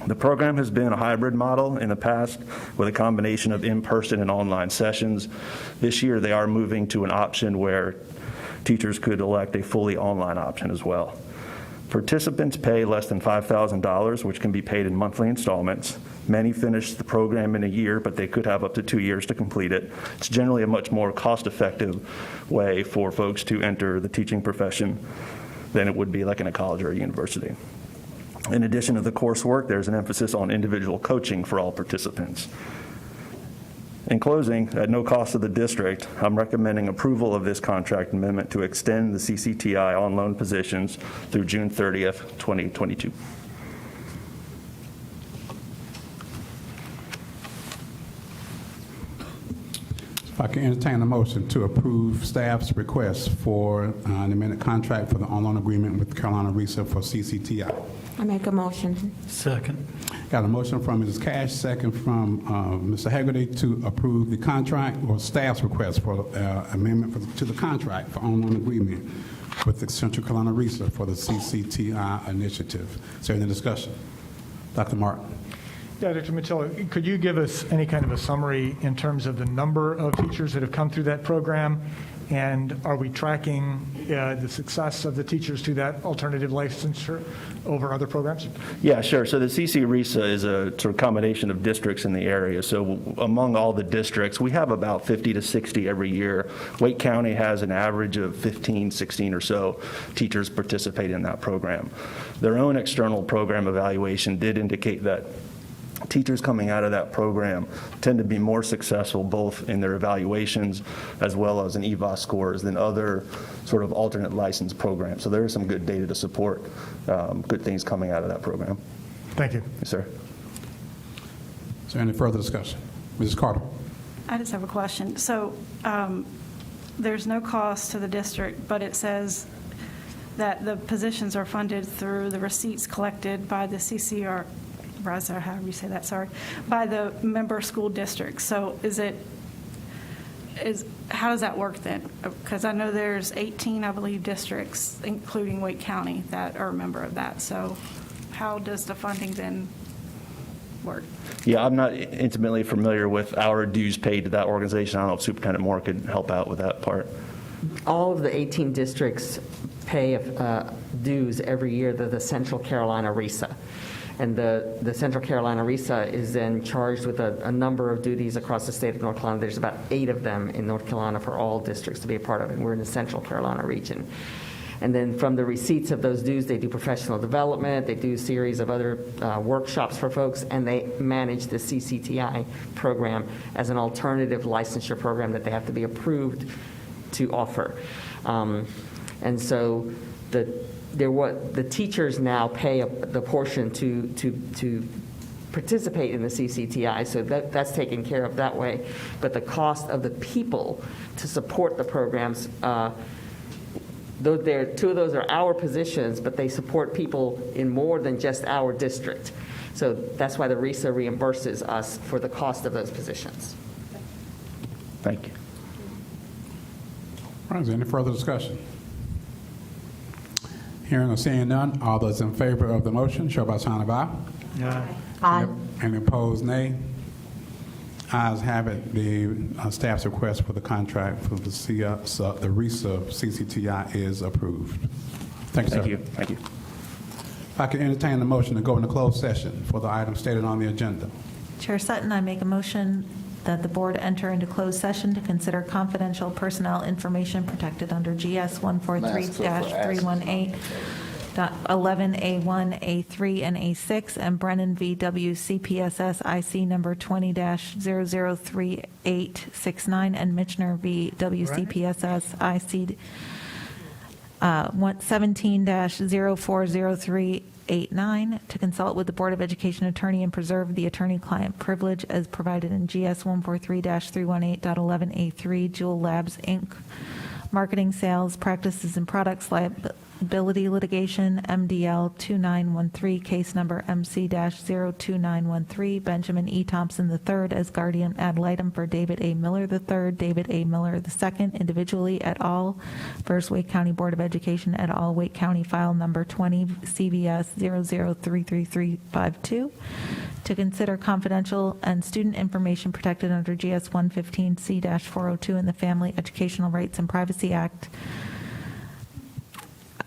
The program has been a hybrid model in the past with a combination of in-person and online sessions. This year they are moving to an option where teachers could elect a fully online option as well. Participants pay less than $5,000, which can be paid in monthly installments. Many finish the program in a year, but they could have up to 2 years to complete it. It's generally a much more cost-effective way for folks to enter the teaching profession than it would be like in a college or a university. In addition to the coursework, there's an emphasis on individual coaching for all participants. In closing, at no cost to the district, I'm recommending approval of this contract amendment to extend the CCTI on-loan positions through June 30th, 2022. If I can entertain a motion to approve staff's request for an amended contract for the on-loan agreement with Carolina RESA for CCTI. I make a motion. Second. Got a motion from Mrs. Cash, second from Mr. Hegarty to approve the contract or staff's request for amendment to the contract for on-loan agreement with the Central Carolina RESA for the CCTI initiative. Is there any discussion? Dr. Martin. Yeah, Dr. Mitchell, could you give us any kind of a summary in terms of the number of teachers that have come through that program? And are we tracking the success of the teachers to that alternative licensure over other programs? Yeah, sure. So the CC RESA is a sort of combination of districts in the area. So among all the districts, we have about 50 to 60 every year. Wake County has an average of 15, 16 or so teachers participate in that program. Their own external program evaluation did indicate that teachers coming out of that program tend to be more successful both in their evaluations as well as in EVA scores than other sort of alternate license programs. So there is some good data to support good things coming out of that program. Thank you. Yes, sir. Is there any further discussion? Mrs. Carter. I just have a question. So there's no cost to the district, but it says that the positions are funded through the receipts collected by the CCR, or however you say that, sorry, by the member school districts. So how does that work then? Because I know there's 18, I believe, districts, including Wake County, that are a member of that. So how does the funding then work? Yeah, I'm not intimately familiar with our dues paid to that organization. I don't know if Superintendent Moore could help out with that part. All of the 18 districts pay dues every year to the Central Carolina RESA. And the Central Carolina RESA is then charged with a number of duties across the state of North Carolina. There's about 8 of them in North Carolina for all districts to be a part of it. And we're in the Central Carolina region. And then from the receipts of those dues, they do professional development, they do a series of other workshops for folks, and they manage the CCTI program as an alternative licensure program that they have to be approved to offer. And so the teachers now pay the portion to participate in the CCTI, so that's taken care of that way. But the cost of the people to support the programs, though 2 of those are our positions, but they support people in more than just our district. So that's why the RESA reimburses us for the cost of those positions. Thank you. All right, is there any further discussion? Hearing or seeing none, all those in favor of the motion, show by sign of aye. Aye. Any opposed, nay. Ayes have it. The staff's request for the contract for the RESA CCTI is approved. Thank you, sir. Thank you. Thank you. If I can entertain the motion to go into closed session for the item stated on the agenda. Chair Sutton, I make a motion that the board enter into closed session to consider confidential personnel information protected under GS 143-318. 11A1, A3, and A6, and Brennan v. WCPSS IC number 20-003869, and Michener v. WCPSS IC 17-040389, to consult with the Board of Education attorney and preserve the attorney-client privilege as provided in GS 143-318.11A3, Jewel Labs, Inc., Marketing, Sales, Practices, and Products Liability Litigation, MDL 2913, case number MC-02913, Benjamin E. Thompson III as guardian ad litem for David A. Miller III, David A. Miller II, individually et al., First Wake County Board of Education et al., Wake County file number 20, CVS 0033352, to consider confidential and student information protected under GS 115C-402 in the Family Educational Rights and Privacy Act,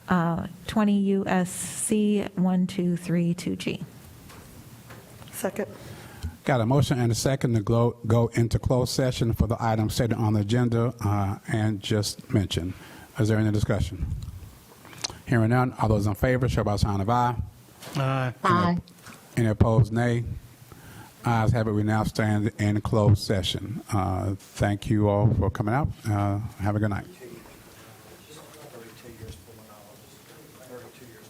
20 U.S.C. 1232G. Second. Got a motion and a second to go into closed session for the item stated on the agenda and just mentioned. Is there any discussion? Hearing none, all those in favor, show by sign of aye. Aye. Aye. Any opposed, nay? Ayes have it. We now stand in closed session. Thank you all for coming out. Have a good night. 32 years pulmonologist, 32 years